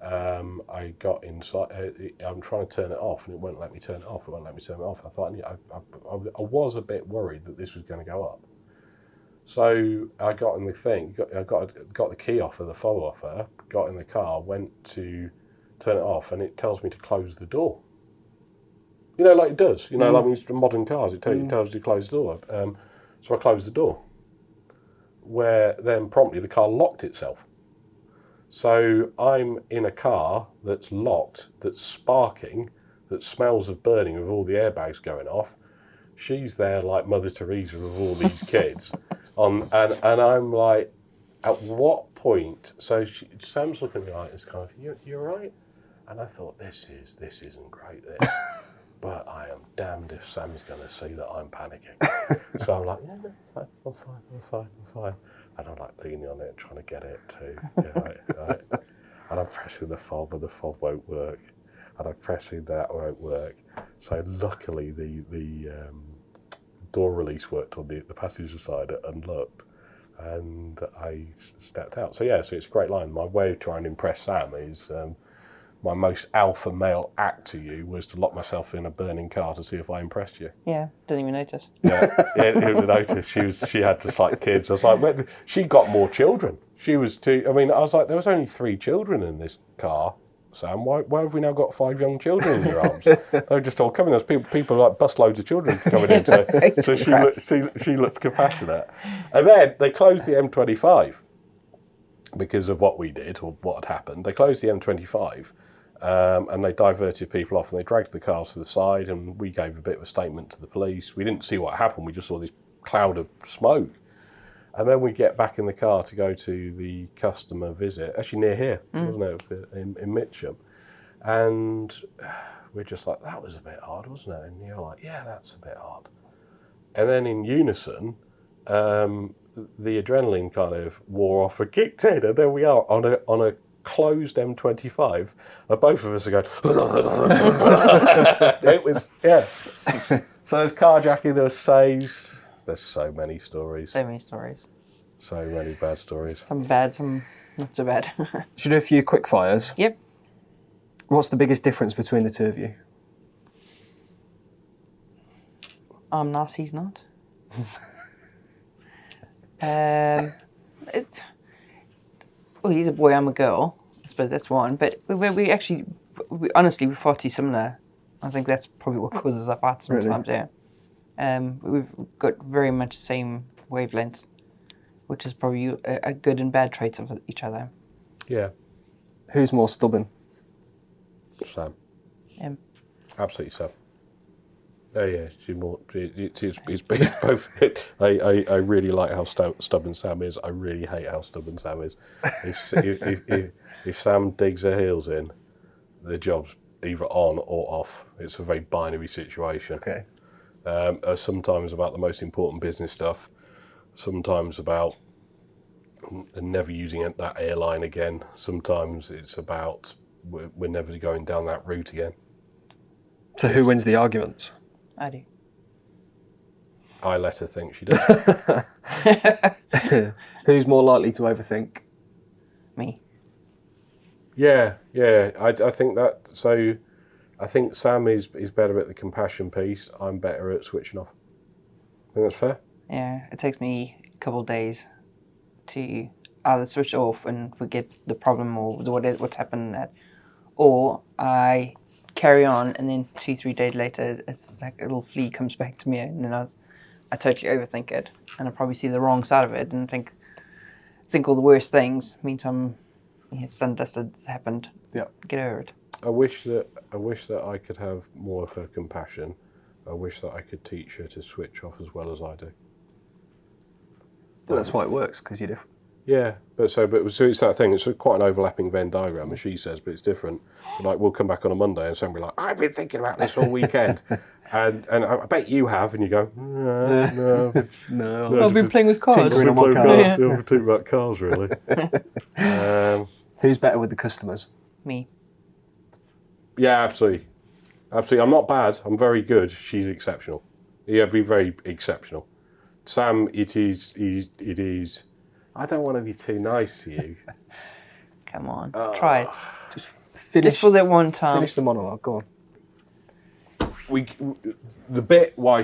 I got inside, I'm trying to turn it off and it won't let me turn it off. I thought, I was a bit worried that this was going to go up. So I got in the thing, I got the key off of the fob off her, got in the car, went to turn it off, and it tells me to close the door. Like it does. Like in modern cars, it tells you to close the door. So I closed the door, where then promptly the car locked itself. So I'm in a car that's locked, that's sparking, that smells of burning with all the airbags going off. She's there like Mother Teresa with all these kids. And I'm like, at what point? So Sam's looking at me like this kind of, you're right? And I thought, this isn't great, this. But I am damned if Sam's going to see that I'm panicking. So I'm like, yeah, no, I'm fine. And I'm like leaning on it, trying to get it to, right. And I'm pressing the fob, and the fob won't work. And I'm pressing that, won't work. So luckily the door release worked on the passenger side, it unlocked. And I stepped out. So it's a great line. My way of trying to impress Sam is... my most alpha male act to you was to lock myself in a burning car to see if I impressed you. Yeah, didn't even notice. Yeah, didn't notice. She had just like kids. I was like, she got more children. She was two. I mean, I was like, there was only 3 children in this car, Sam. Why have we now got 5 young children in your arms? They were just all coming. There's people like bus loads of children coming in. So she looked compassionate. And then they closed the M25 because of what we did or what had happened. They closed the M25. And they diverted people off and they dragged the cars to the side, and we gave a bit of a statement to the police. We didn't see what happened, we just saw this cloud of smoke. And then we get back in the car to go to the customer visit, actually near here, wasn't it, in Mitcham. And we're just like, that was a bit odd, wasn't it? And you're like, yeah, that's a bit odd. And then in unison, the adrenaline kind of wore off and kicked in, and there we are on a closed M25, both of us are going, it was, yeah. So there's carjacking, there was saves, there's so many stories. So many bad stories. Some bad, some not so bad. Should we do a few quick fires? Yep. What's the biggest difference between the two of you? I'm nice, he's not. Well, he's a boy, I'm a girl. I suppose that's one. But we honestly, we're far too similar. I think that's probably what causes our fights sometimes, really? Yeah. We've got very much the same wavelength, which is probably a good and bad trait of each other. Yeah. Who's more stubborn? Sam. Absolutely Sam. Oh yeah, it's both. I really like how stubborn Sam is. I really hate how stubborn Sam is. If Sam digs her heels in, the job's either on or off. It's a very binary situation. Okay. Sometimes about the most important business stuff. Sometimes about never using that airline again. Sometimes it's about we're never going down that route again. So who wins the arguments? I do. I let her think she does. Who's more likely to overthink? Me. Yeah. I think that. So, I think Sam is better at the compassion piece. I'm better at switching off. I think that's fair. Yeah, it takes me a couple of days to either switch off and forget the problem or what's happened, or I carry on, and then 2-3 days later, it's like a little flea comes back to me, and then I totally overthink it, and I probably see the wrong side of it, and think all the worst things. Meantime, it's done, dusted, it's happened. Yeah. Get over it. I wish that I could have more of her compassion. I wish that I could teach her to switch off as well as I do. Well, that's why it works, because you're different. Yeah, but it's that thing. It's quite an overlapping Venn diagram, as she says, but it's different. Like, we'll come back on a Monday and somebody like, I've been thinking about this all weekend, and I bet you have, and you go, no. I've been playing with cars. Tinkering on my car. Yeah, we're talking about cars, really. Who's better with the customers? Me. Yeah, absolutely. I'm not bad. I'm very good. She's exceptional. Yeah, be very exceptional. Sam, it is. I don't want to be too nice to you. Come on, try it. Just for that one time. Finish the monologue. Go on. The bit why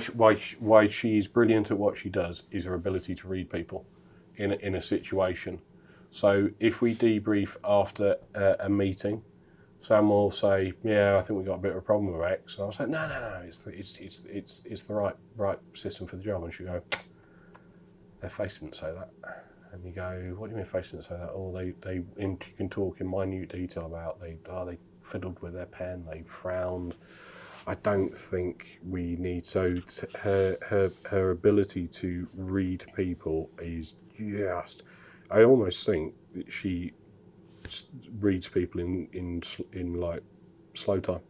she's brilliant at what she does is her ability to read people in a situation. So if we debrief after a meeting, Sam will say, "Yeah, I think we got a bit of a problem with X," and I'll say, "No, it's the right system for the job." And she'll go, "Their face didn't say that." And you go, "What do you mean face didn't say that?" "Oh, you can talk in minute detail about they fiddled with their pen, they frowned." I don't think we need her ability to read people is just. I almost think that she reads people in like slow time.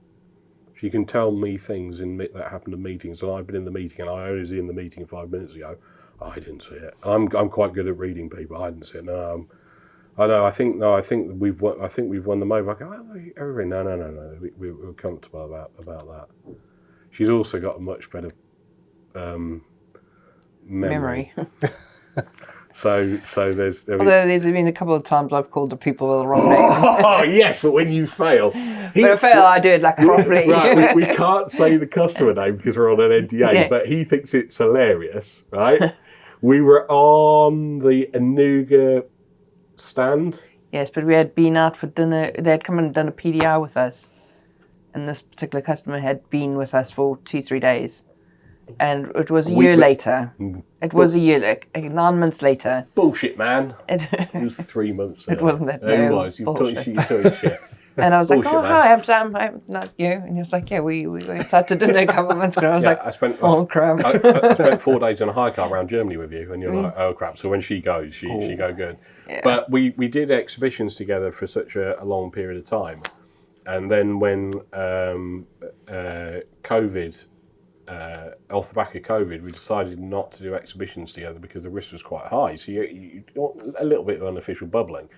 She can tell me things that happen in meetings, and I've been in the meeting and I was in the meeting 5 minutes ago. I didn't see it. I'm quite good at reading people. I didn't see it. No, I think we've won them over. I go, everybody, no. We're comfortable about that. She's also got a much better memory. So there's. Although there's been a couple of times I've called the people with the wrong name. Oh yes, but when you fail, I do it like properly. Right, we can't say the customer name because we're on an NDA. Yeah. But he thinks it's hilarious, right? We were on the Anuga stand. Yes, but we had been out for dinner. They had come and done a PDR with us, and this particular customer had been with us for 2-3 days. And it was a year later. It was a year, like 9 months later. Bullshit, man. It was 3 months ago. It wasn't that. It was. You told shit. And I was bullshit, like, hi, I'm Sam. I'm not you. And he was like, yeah, we went out to dinner a couple of months ago. I was like, crap. I spent 4 days on a hike around Germany with you, and you're like, oh crap. So when she goes, she go good. Yeah. But we did exhibitions together for such a long period of time. And then when COVID, off the back of COVID, we decided not to do exhibitions together because the risk was quite high. So you a little bit of unofficial bubbling.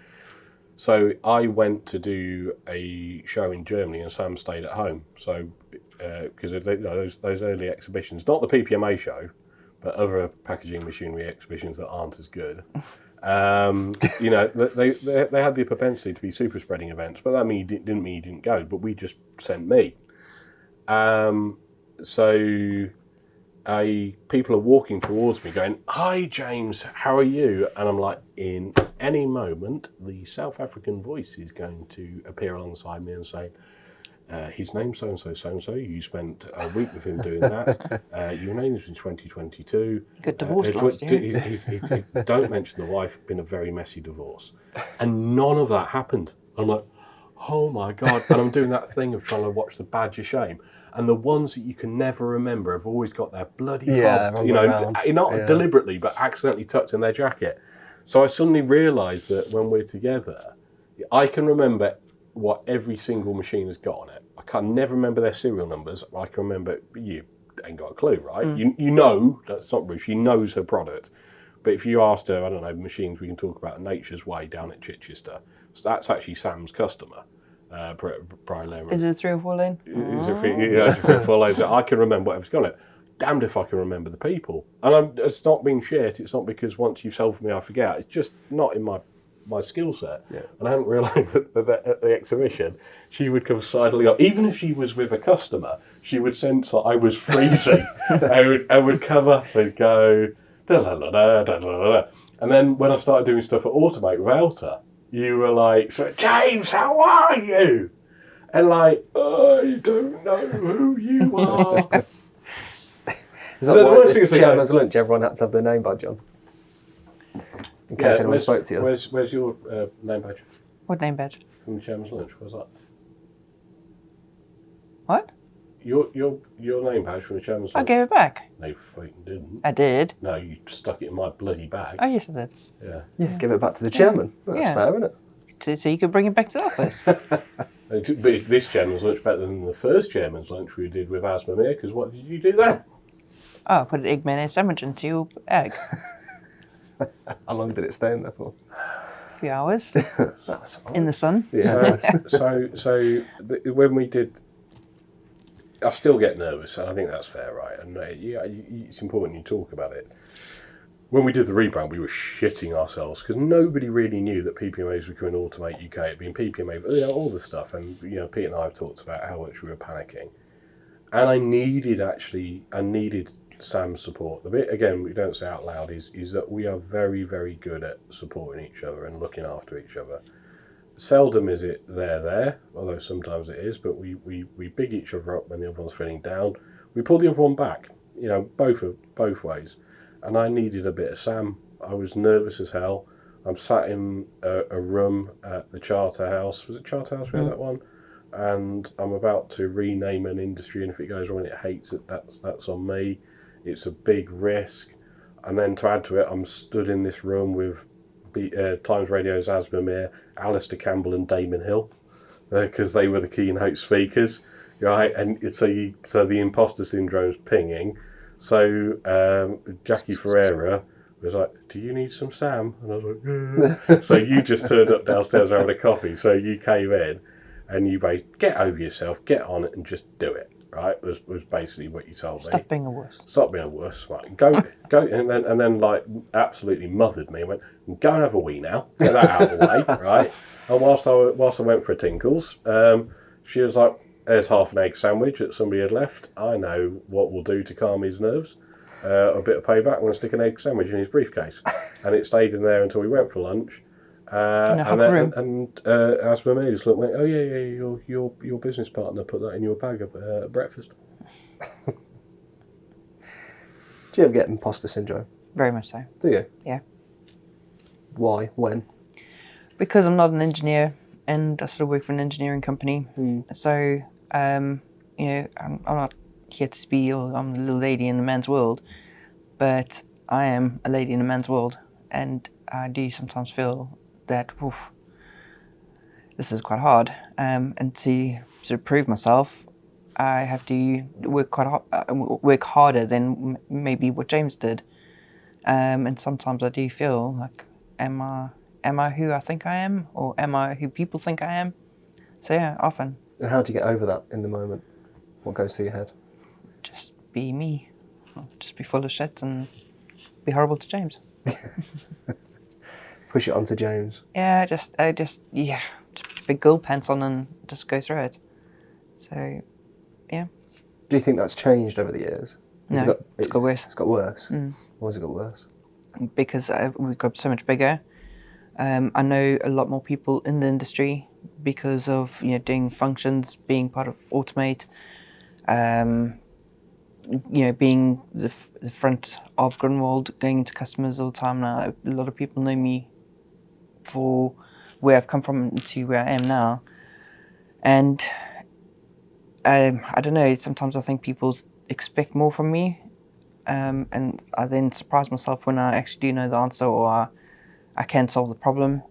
So I went to do a show in Germany, and Sam stayed at home. So because those early exhibitions, not the PPMA show, but other packaging machinery exhibitions that aren't as good. They had the propensity to be super spreading events, but that didn't mean you didn't go. But we just sent me. So people are walking towards me going, "Hi James, how are you?" And I'm like, in any moment, the South African voice is going to appear alongside me and say, his name's so-and-so, you spent a week with him doing that, your name is in 2022. Got divorced last year. Don't mention the wife, been a very messy divorce. And none of that happened. I'm like, oh my God. And I'm doing that thing of trying to watch The Badge of Shame. And the ones that you can never remember have always got their bloody fob, not deliberately, but accidentally tucked in their jacket. So I suddenly realised that when we're together, I can remember what every single machine has got on it. I can never remember their serial numbers. I can remember, you ain't got a clue, right? You know, that's not rude, she knows her product. But if you asked her, I don't know, machines we can talk about Nature's Way down at Chichester, so that's actually Sam's customer. Is it a 3 or 4 lane? Is it 3 or 4 lanes? I can remember whatever's got it. Damned if I can remember the people. And it's not being shit. It's not because once you've sold for me I forget. It's just not in my skill set. Yeah. And I hadn't realised that at the exhibition she would come sidling up. Even if she was with a customer, she would sense that I was freezing. I would come up and go, da-la-la-da. And then when I started doing stuff at Automate without her, you were like, James, how are you? and like, I don't know who you are. Is that The why worst at thing is the they go- chairman's lunch everyone had to have their name badge on? In case anyone spoke to you. Where's your name badge What name badge? from the chairman's lunch? What's that? What? Your name badge from the chairman's I lunch? gave it back. No, you fucking didn't. I did. No, you stuck it in my bloody bag. Oh, yes, I did. Yeah. Yeah, give it back to the chairman. That's Yeah. fair, isn't it? So you could bring it back to the office. But this chairman's lunch better than the first chairman's lunch we did with Asmamir, because what did you do then? Oh, I put an egg mayonnaise sandwich into your egg. How long did it stay in there for? A few hours That's fine. in the sun. Yeah. When we did, I still get nervous, and I think that's fair, right? And it's important you talk about it. When we did the rebrand, we were shitting ourselves because nobody really knew that PPMA was becoming Automate UK. It'd been PPMA, all the stuff, and Pete and I have talked about how much we were panicking, and I needed Sam's support. The bit again we don't say out loud is that we are very, very good at supporting each other and looking after each other. Seldom is it there, although sometimes it is, but we big each other up when the other one's feeling down. We pull the other one back, both ways. And I needed a bit of Sam. I was nervous as hell. I'm sat in a room at the Charter House. Was it Charter House we had that one? And I'm about to rename an industry, and if it goes wrong and it hates it, that's on me. It's a big risk. And then to add to it, I'm stood in this room with Times Radio's Asmamir, Alistair Campbell and Damon Hill, because they were the keynote speakers, right? And so the imposter syndrome's pinging. So Jackie Ferreira was like, "Do you need some Sam?" And I was like, "Yeah." So you just turned up downstairs having a coffee. So you came in, and you get over yourself, get on it, and just do it. Right? Was basically what you told me. Stop being a wuss. Stop being a wuss. Right? Go, and then like absolutely mothered me and went, "Go and have a wee now. Get that out of the way, right?" And whilst I went for a tinkles, she was like, "There's half an egg sandwich that somebody had left. I know what we'll do to calm his nerves. A bit of payback. I'm going to stick an egg sandwich in his briefcase." And it stayed in there until we went for lunch. In a hot room. Asmamir just looked, went, "Oh yeah, your business partner put that in your bag at breakfast." Do you ever get imposter syndrome? Very much so. Do you? Yeah. Why? When? Because I'm not an engineer and I sort of work for an engineering company. So, I'm not here to be, I'm the little lady in the man's world, but I am a lady in a man's world, and I do sometimes feel that, this is quite hard. And to sort of prove myself, I have to work harder than maybe what James did. And sometimes I do feel like, am I who I think I am, or am I who people think I am? So yeah, often. And how do you get over that in the moment? What goes through your head? Just be me. Just be full of shit and be horrible to James. Push it onto James. Yeah, just put big girl pants on and just go through it. So, yeah. Do you think that's changed over the years? No, it's got worse. It's got worse? Why has it got worse? Because we've got so much bigger. I know a lot more people in the industry because of doing functions, being part of Automate, being the front of Grunwald, going into customers all the time now. A lot of people know me for where I've come from to where I am now, and I don't know. Sometimes I think people expect more from me, and I then surprise myself when I actually do know the answer, or I can solve the problem.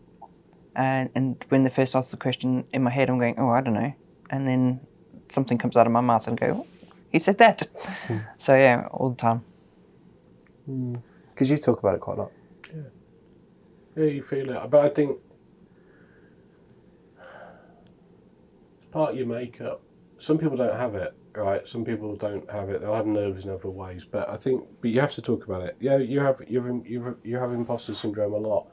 And when they first ask the question in my head, I'm going, "Oh, I don't know," and then something comes out of my mouth and I go, "Oh, he said that." So yeah, all the time. Because you talk about it quite a lot. Yeah, you feel it. But I think it's part of your makeup. Some people don't have it, right? Some people don't have it. They'll have nerves in other ways. But you have to talk about it. Yeah, you have imposter syndrome a lot.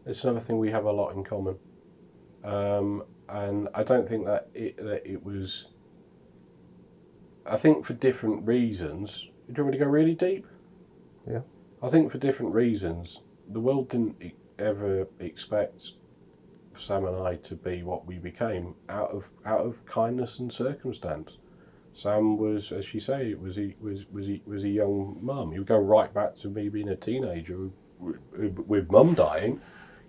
It's another thing we have a lot in common. And I don't think that it was. I think for different reasons. Do you want me to go really deep? Yeah. I think for different reasons, the world didn't ever expect Sam and I to be what we became out of kindness and circumstance. Sam was, as she say, was a young mum. You go right back to me being a teenager with mum dying.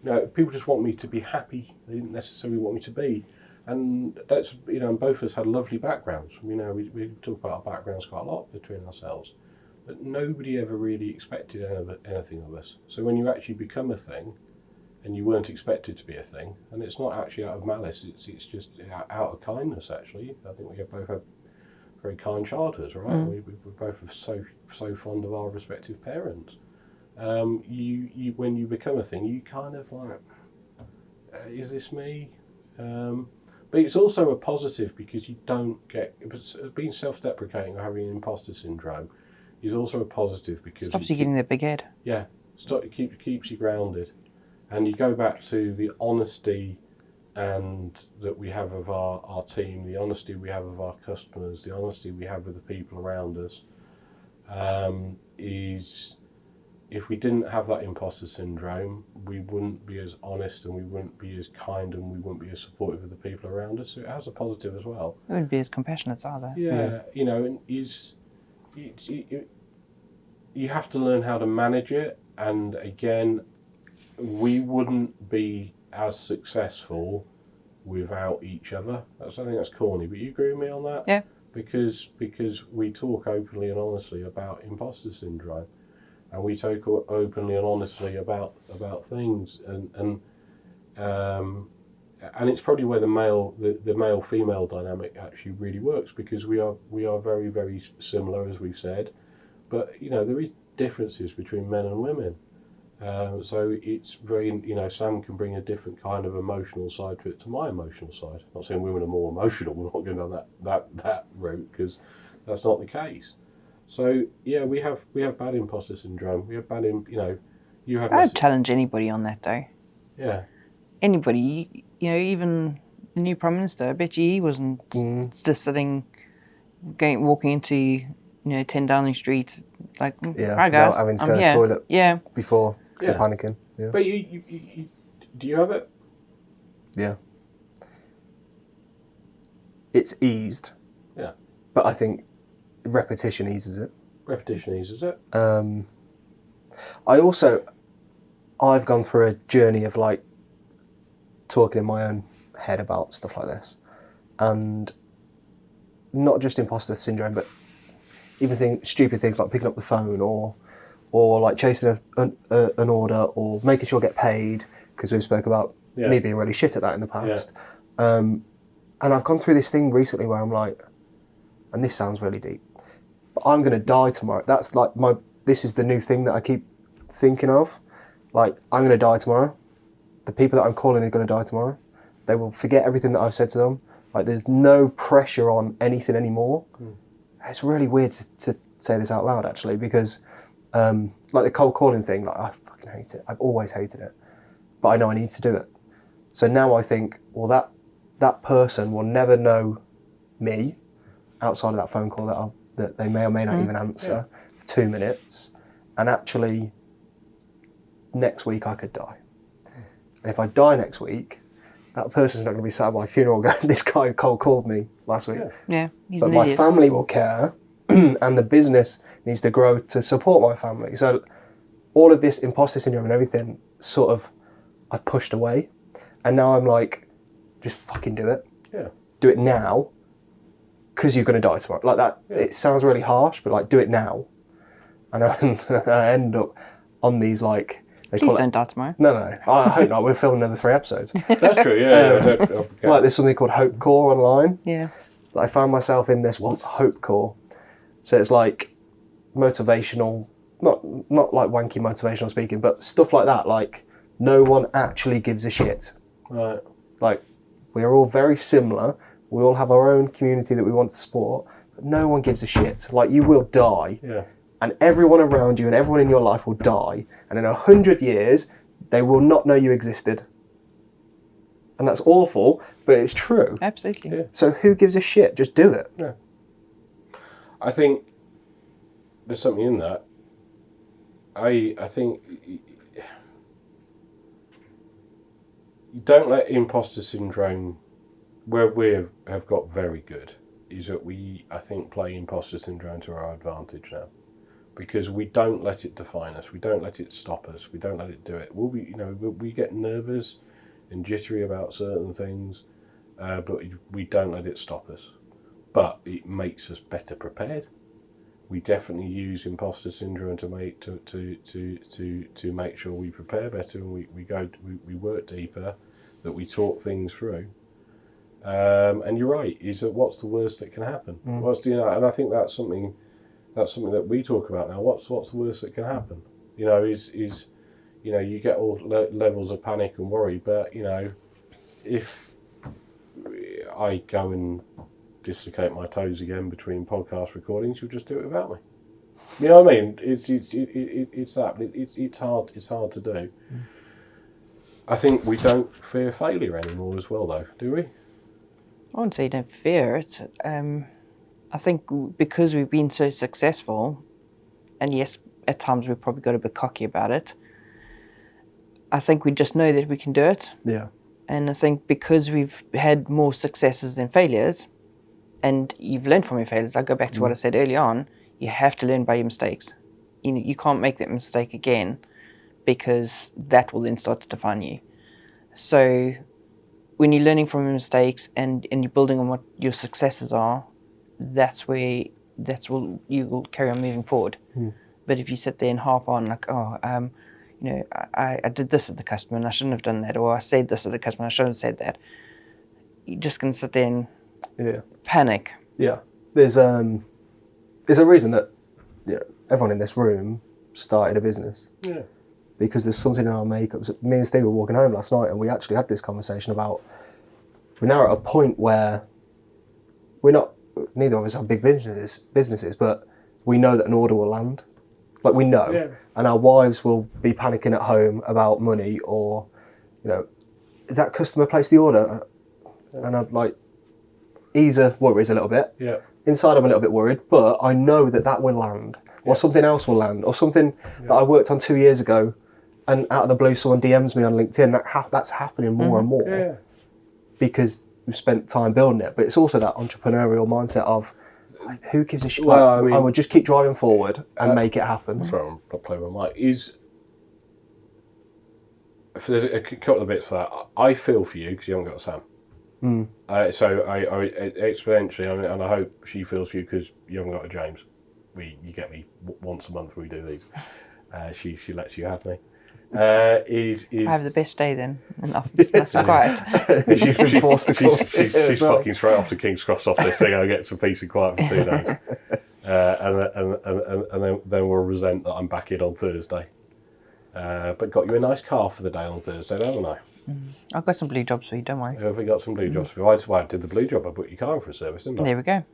You know, people just want me to be happy. They didn't necessarily want me to be, and that's, you know. And both of us had lovely backgrounds. You know, we talk about our backgrounds quite a lot between ourselves, but nobody ever really expected anything of us. So when you actually become a thing, and you weren't expected to be a thing, and it's not actually out of malice. It's just out of kindness. Actually, I think we both have very kind childhoods, right? We both are so fond of our respective parents. You when you become a thing, you kind of like, is this me? But it's also a positive because you don't get being self-deprecating or having imposter syndrome is also a positive because Stops you getting the big head. Yeah, keeps you grounded, and you go back to the honesty and that we have of our team, the honesty we have of our customers, the honesty we have with the people around us, is if we didn't have that imposter syndrome, we wouldn't be as honest and we wouldn't be as kind and we wouldn't be as supportive of the people around us. So it has a positive as well. It wouldn't be as compassionate either. Yeah, you know, and you have to learn how to manage it. And again, we wouldn't be as successful without each other. I think that's corny, but you agree with me on that? Yeah. Because we talk openly and honestly about imposter syndrome, and we talk openly and honestly about things, and it's probably where the male female dynamic actually really works, because we are very, very similar, as we've said, but you know there is differences between men and women. So it's very, you know, Sam can bring a different kind of emotional side to it to my emotional side. I'm not saying women are more emotional. We're not going down that route, because that's not the case. So yeah, we have bad imposter syndrome. We have bad, you know, you had. I'd challenge anybody on that though. Yeah. Anybody, you know, even the new Prime Minister. I bet you he wasn't just sitting, walking into, you know, 10 Downing Street, like, right guys, having to I'm go to the here. toilet Yeah. before, because you're panicking. Yeah. But you do you have it? Yeah. It's eased. Yeah. But I think repetition eases it. Repetition eases it. I've gone through a journey of like talking in my own head about stuff like this, and not just imposter syndrome, but even stupid things like picking up the phone or like chasing an order or making sure I get paid, because we've spoke about me being really shit at that in the past. Yeah. And I've gone through this thing recently where I'm like, and this sounds really deep, but I'm going to die tomorrow. That's like this is the new thing that I keep thinking of. Like, I'm going to die tomorrow. The people that I'm calling are going to die tomorrow. They will forget everything that I've said to them. Like, there's no pressure on anything anymore. It's really weird to say this out loud, actually, because like the cold calling thing, like I fucking hate it. I've always hated it, but I know I need to do it. So now I think, well, that person will never know me outside of that phone call that they may or may not even answer for 2 minutes, and actually next week I could die. And if I die next week, that person's not going to be sat at my funeral going, this guy cold called me last week. Yeah, he's but an my idiot. family will care, and the business needs to grow to support my family. So all of this imposter syndrome and everything sort of I've pushed away, and now I'm like, just fucking do it. Yeah. Do it now, because you're going to die tomorrow. Like that. Yeah. It sounds really harsh, but like, do it now. And I end up on these like. Please don't die tomorrow. No. I hope not. We're filming another 3 episodes. That's true, yeah. Like there's something called Hope Core online. Yeah. I found myself in this once, Hope Core. So it's like motivational, not like wanky motivational speaking, but stuff like that. Like no one actually gives a shit. Right. Like we are all very similar. We all have our own community that we want to support, but no one gives a shit. Like you will die. Yeah. And everyone around you and everyone in your life will die. And in 100 years, they will not know you existed. And that's awful, but it's true. Absolutely. Yeah. So who gives a shit? Just do it. Yeah. I think there's something in that. I think you don't let imposter syndrome, where we have got very good, is that we, I think, play imposter syndrome to our advantage now. Because we don't let it define us, we don't let it stop us, we don't let it do it. We get nervous and jittery about certain things, but we don't let it stop us. But it makes us better prepared. We definitely use imposter syndrome to make sure we prepare better, and we work deeper, that we talk things through. And you're right. Is that what's the worst that can happen? And I think that's something that we talk about now. What's the worst that can happen? Is you get all levels of panic and worry, but if I go and dislocate my toes again between podcast recordings, you'll just do it without me. You know what I mean? It's that. It's hard to do. I think we don't fear failure anymore as well, though, do we? I wouldn't say you don't fear it. I think because we've been so successful, and yes, at times we've probably got a bit cocky about it, I think we just know that we can do it. Yeah. And I think because we've had more successes than failures, and you've learned from your failures, I go back to what I said early on, you have to learn by your mistakes. You can't make that mistake again, because that will then start to define you. So when you're learning from your mistakes and you're building on what your successes are, that's where you will carry on moving forward. But if you sit there and harp on like, I did this at the customer and I shouldn't have done that, or I said this at the customer and I shouldn't have said that, you're just going to sit there and panic. Yeah. There's a reason that everyone in this room started a business. Yeah. Because there's something in our makeup. Me and Steve were walking home last night and we actually had this conversation about, we're now at a point where neither of us have big businesses, but we know that an order will land. Like we know. Yeah. And our wives will be panicking at home about money, or, did that customer place the order? Yeah. And I'm like, worries a little bit. Yeah. Inside I'm a little bit worried, but I know that will land, or something else will land, or something that I worked on 2 years ago, and out of the blue someone DMs me on LinkedIn. That's happening more and more because we've spent time building it. But it's also that entrepreneurial mindset of, who gives a shit? Well, I would just keep driving forward and make it happen. Sorry, I'm not playing with my mic. There's a couple of bits for that. I feel for you because you haven't got a Sam. So I exponentially, and I hope she feels for you because you haven't got a James. You get me once a month. We do these. She lets you have me. I have the best day then in the office. That's quiet. She's fucking straight off to King's Cross office to go get some peace and quiet for 2 days, and then we'll resent that I'm back in on Thursday. But got you a nice car for the day on Thursday, haven't I? I've got some blue jobs for you. Don't worry. Have we got some blue jobs for you? That's why I did the blue job. I put your car in for a service, didn't I? There we go.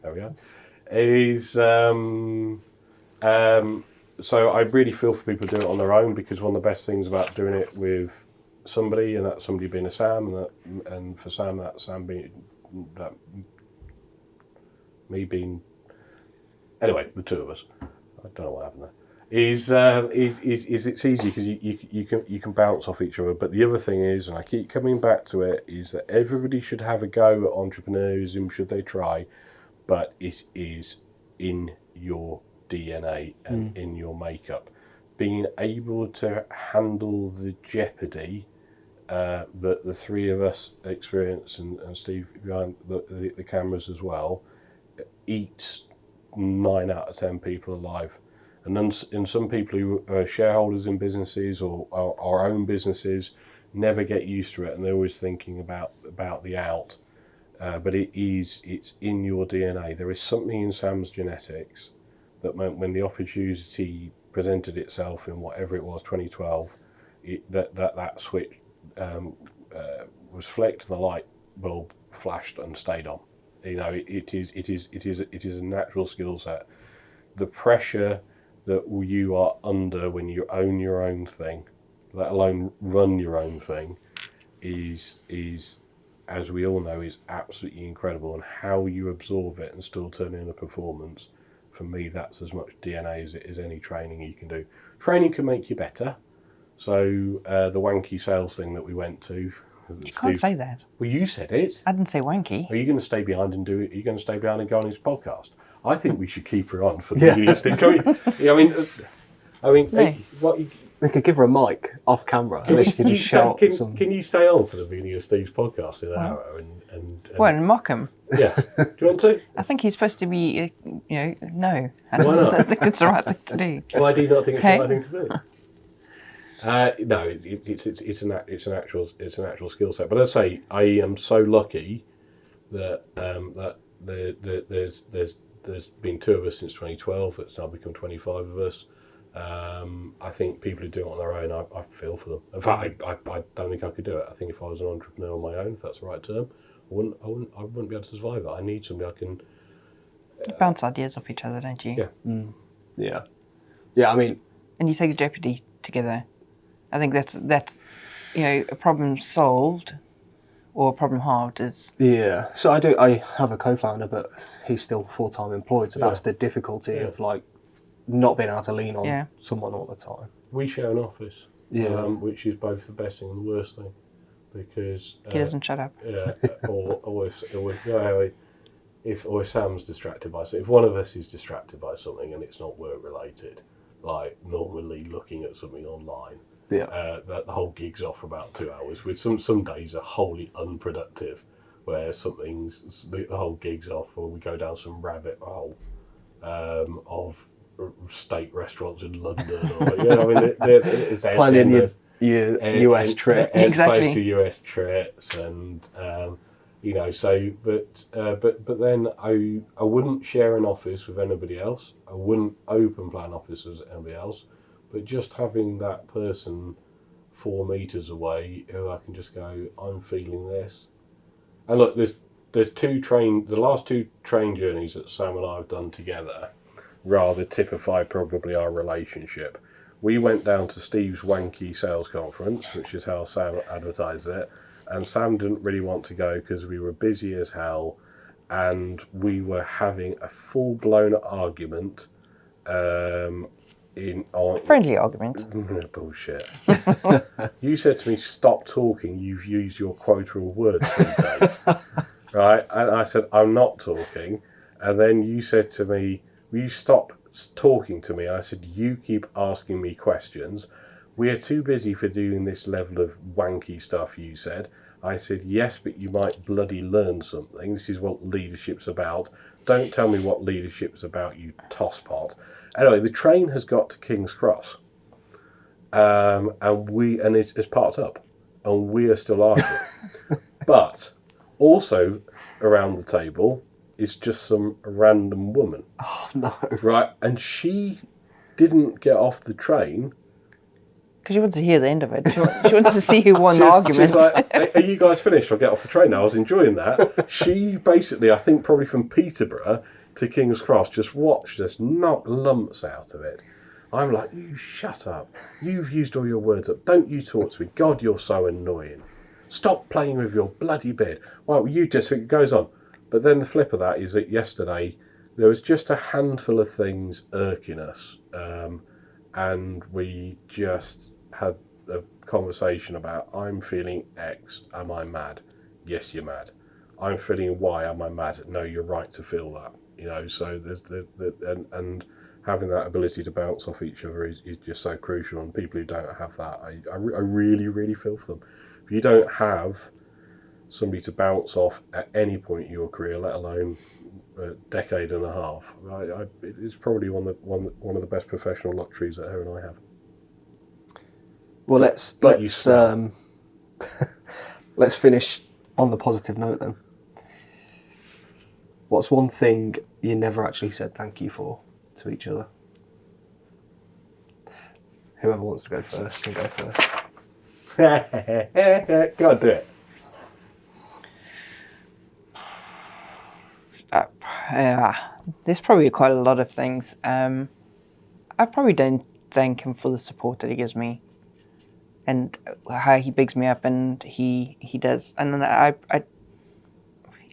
So I really feel for people doing it on their own, because one of the best things about doing it with somebody, and that somebody being a Sam, and for Sam, that Sam being me being, anyway, the two of us. I don't know what happened there. Is it's easy because you can bounce off each other. But the other thing is, and I keep coming back to it, is that everybody should have a go at entrepreneurship should they try, but it is in your DNA and in your makeup. Being able to handle the jeopardy that the three of us experience, and Steve behind the cameras as well, eats 9 out of 10 people alive. And then in some people who are shareholders in businesses or own businesses never get used to it, and they're always thinking about the out. But it's in your DNA. There is something in Sam's genetics that when the opportunity presented itself in whatever it was, 2012, that switch was flicked, and the light bulb flashed and stayed on. It is a natural skill set. The pressure that you are under when you own your own thing, let alone run your own thing, is as we all know, is absolutely incredible. And how you absorb it and still turn in a performance, for me, that's as much DNA as it is any training you can do. Training can make you better. So the wanky sales thing that we went to You can't say that. Well, you said it. I didn't say wanky. Are you going to stay behind and do it? Are you going to stay behind and go on his podcast? I think we should keep her on for the Venus thing. No. What? We could give her a mic off camera, and she can just shout some. Can you stay on for the Venus Thieves podcast in an hour And mock him. Yeah. Do you want to? I think he's supposed to be, no. Why not? I think it's the right thing to do. Why do you not think it's the right thing to do? No, it's an actual skill set. But as I say, I am so lucky that there's been 2 of us since 2012. It's now become 25 of us. I think people who do it on their own, I feel for them. In fact, I don't think I could do it. I think if I was an entrepreneur on my own, if that's the right term, I wouldn't be able to survive it. I need somebody I can. You bounce ideas off each other, don't you? Yeah. Yeah. Yeah. I mean, and you take the jeopardy together. I think that's a problem solved or a problem halved is. Yeah. So I have a co-founder, but he's still full-time employed. So that's the difficulty of like not being able to lean on someone all the time. We share an office, which is both the best thing and the worst thing, because he doesn't shut up. Yeah, or if Sam's distracted by something, if one of us is distracted by something and it's not work related, like normally looking at something online, that the whole gig's off for about 2 hours. With some days are wholly unproductive, where the whole gig's off, or we go down some rabbit hole of steak restaurants in London, or it's planning your US trips, exactly. To US trips, and but then I wouldn't share an office with anybody else. I wouldn't open plan offices with anybody else, but just having that person 4 meters away who I can just go, I'm feeling this. And look, there's the last 2 train journeys that Sam and I have done together rather typify probably our relationship. We went down to Steve's wanky sales conference, which is how Sam advertised it, and Sam didn't really want to go because we were busy as hell and we were having a full-blown argument friendly argument. Bullshit. You said to me, stop talking, you've used your quota of words for the day. Right? And I said, I'm not talking. And then you said to me, will you stop talking to me? And I said, you keep asking me questions. We are too busy for doing this level of wanky stuff, you said. I said, yes, but you might bloody learn something. This is what leadership's about. Don't tell me what leadership's about, you tosspot. Anyway, the train has got to King's Cross. And it's parked up. And we are still arguing. But also around the table is just some random woman. Oh, no. Right? And she didn't get off the train. Because she wants to hear the end of it. She wants to see who won the argument. She's like, are you guys finished? I'll get off the train now. I was enjoying that. She basically, I think probably from Peterborough to King's Cross, just watched us knock lumps out of it. I'm like, you shut up. You've used all your words up. Don't you talk to me. God, you're so annoying. Stop playing with your bloody beard. Well, you just, it goes on. But then the flip of that is that yesterday there was just a handful of things irking us, and we just had a conversation about, I'm feeling X, am I mad? Yes, you're mad. I'm feeling Y, am I mad? No, you're right to feel that. So there's and having that ability to bounce off each other is just so crucial, and people who don't have that, I really, really feel for them. If you don't have somebody to bounce off at any point in your career, let alone a decade and a half, it's probably one of the best professional luxuries that her and I have. Well, let's let's finish on the positive note then. What's one thing you never actually said thank you for to each other? Whoever wants to go first can go first. Go on, do it. There's probably quite a lot of things. I probably don't thank him for the support that he gives me, and how he bigs me up, and he does. And then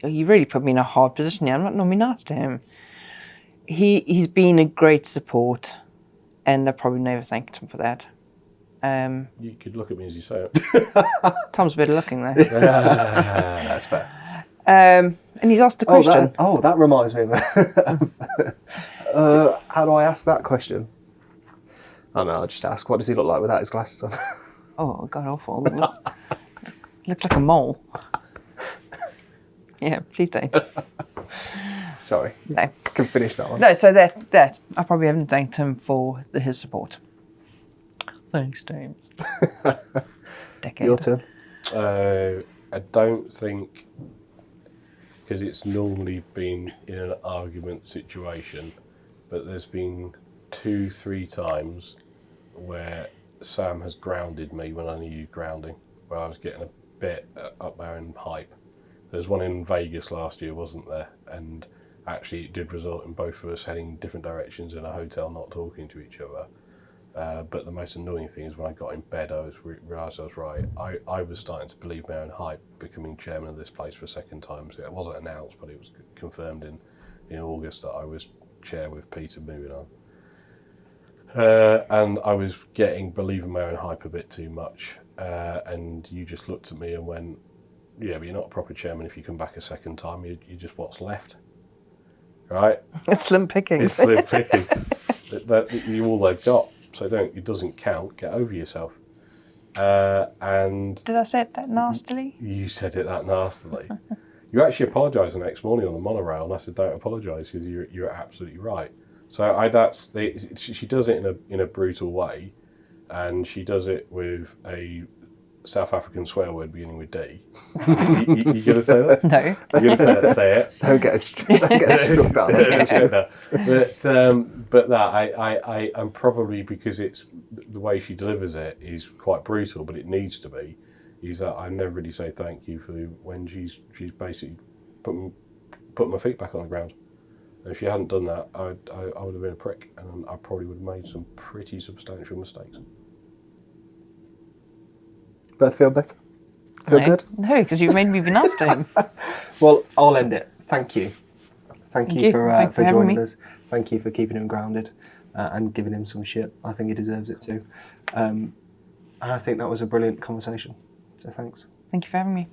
he really put me in a hard position here. I'm not normally nice to him. He's been a great support, and I probably never thanked him for that. You could look at me as you say it. Tom's better looking though. That's fair. And he's asked a question. That reminds me. How do I ask that question? Oh no, I'll just ask, what does he look like without his glasses on? Oh, God, awful. Looks like a mole. Yeah, please don't. Sorry. No. I can finish that one. No, so that I probably haven't thanked him for his support. Thanks, James. Decade. Your turn. I don't think, because it's normally been in an argument situation, but there's been 2-3 times where Sam has grounded me when I needed grounding, where I was getting a bit up there in hype. There's one in Vegas last year, wasn't there? And actually it did result in both of us heading different directions in a hotel, not talking to each other. But the most annoying thing is when I got in bed, I realised I was right. I was starting to believe my own hype, becoming chairman of this place for a second time. So it wasn't announced, but it was confirmed in August that I was chair with Peter moving on. And I was believing my own hype a bit too much. And you just looked at me and went, yeah, but you're not a proper chairman if you come back a second time. You're just what's left. Right? It's slim pickings. It's slim pickings. You're all they've got. So it doesn't count. Get over yourself. And Did I say it that nastily? you said it that nastily. You actually apologised the next morning on the monorail, and I said, "Don't apologise, because you're absolutely right." So she does it in a brutal way, and she does it with a South African swear word beginning with D. You gonna say that? No. You're gonna say it. Don't get struck down. But that I'm probably, because it's the way she delivers it is quite brutal, but it needs to be. Is that I never really say thank you for when she's basically put my feet back on the ground. And if she hadn't done that, I would have been a prick, and I probably would have made some pretty substantial mistakes. Both feel better? Feel good? No, because you've made me be nice to him. Well, I'll end it. Thank you. Thank you for having joining me. us. Thank you for keeping him grounded and giving him some shit. I think he deserves it too. And I think that was a brilliant conversation. So thanks. Thank you for having me.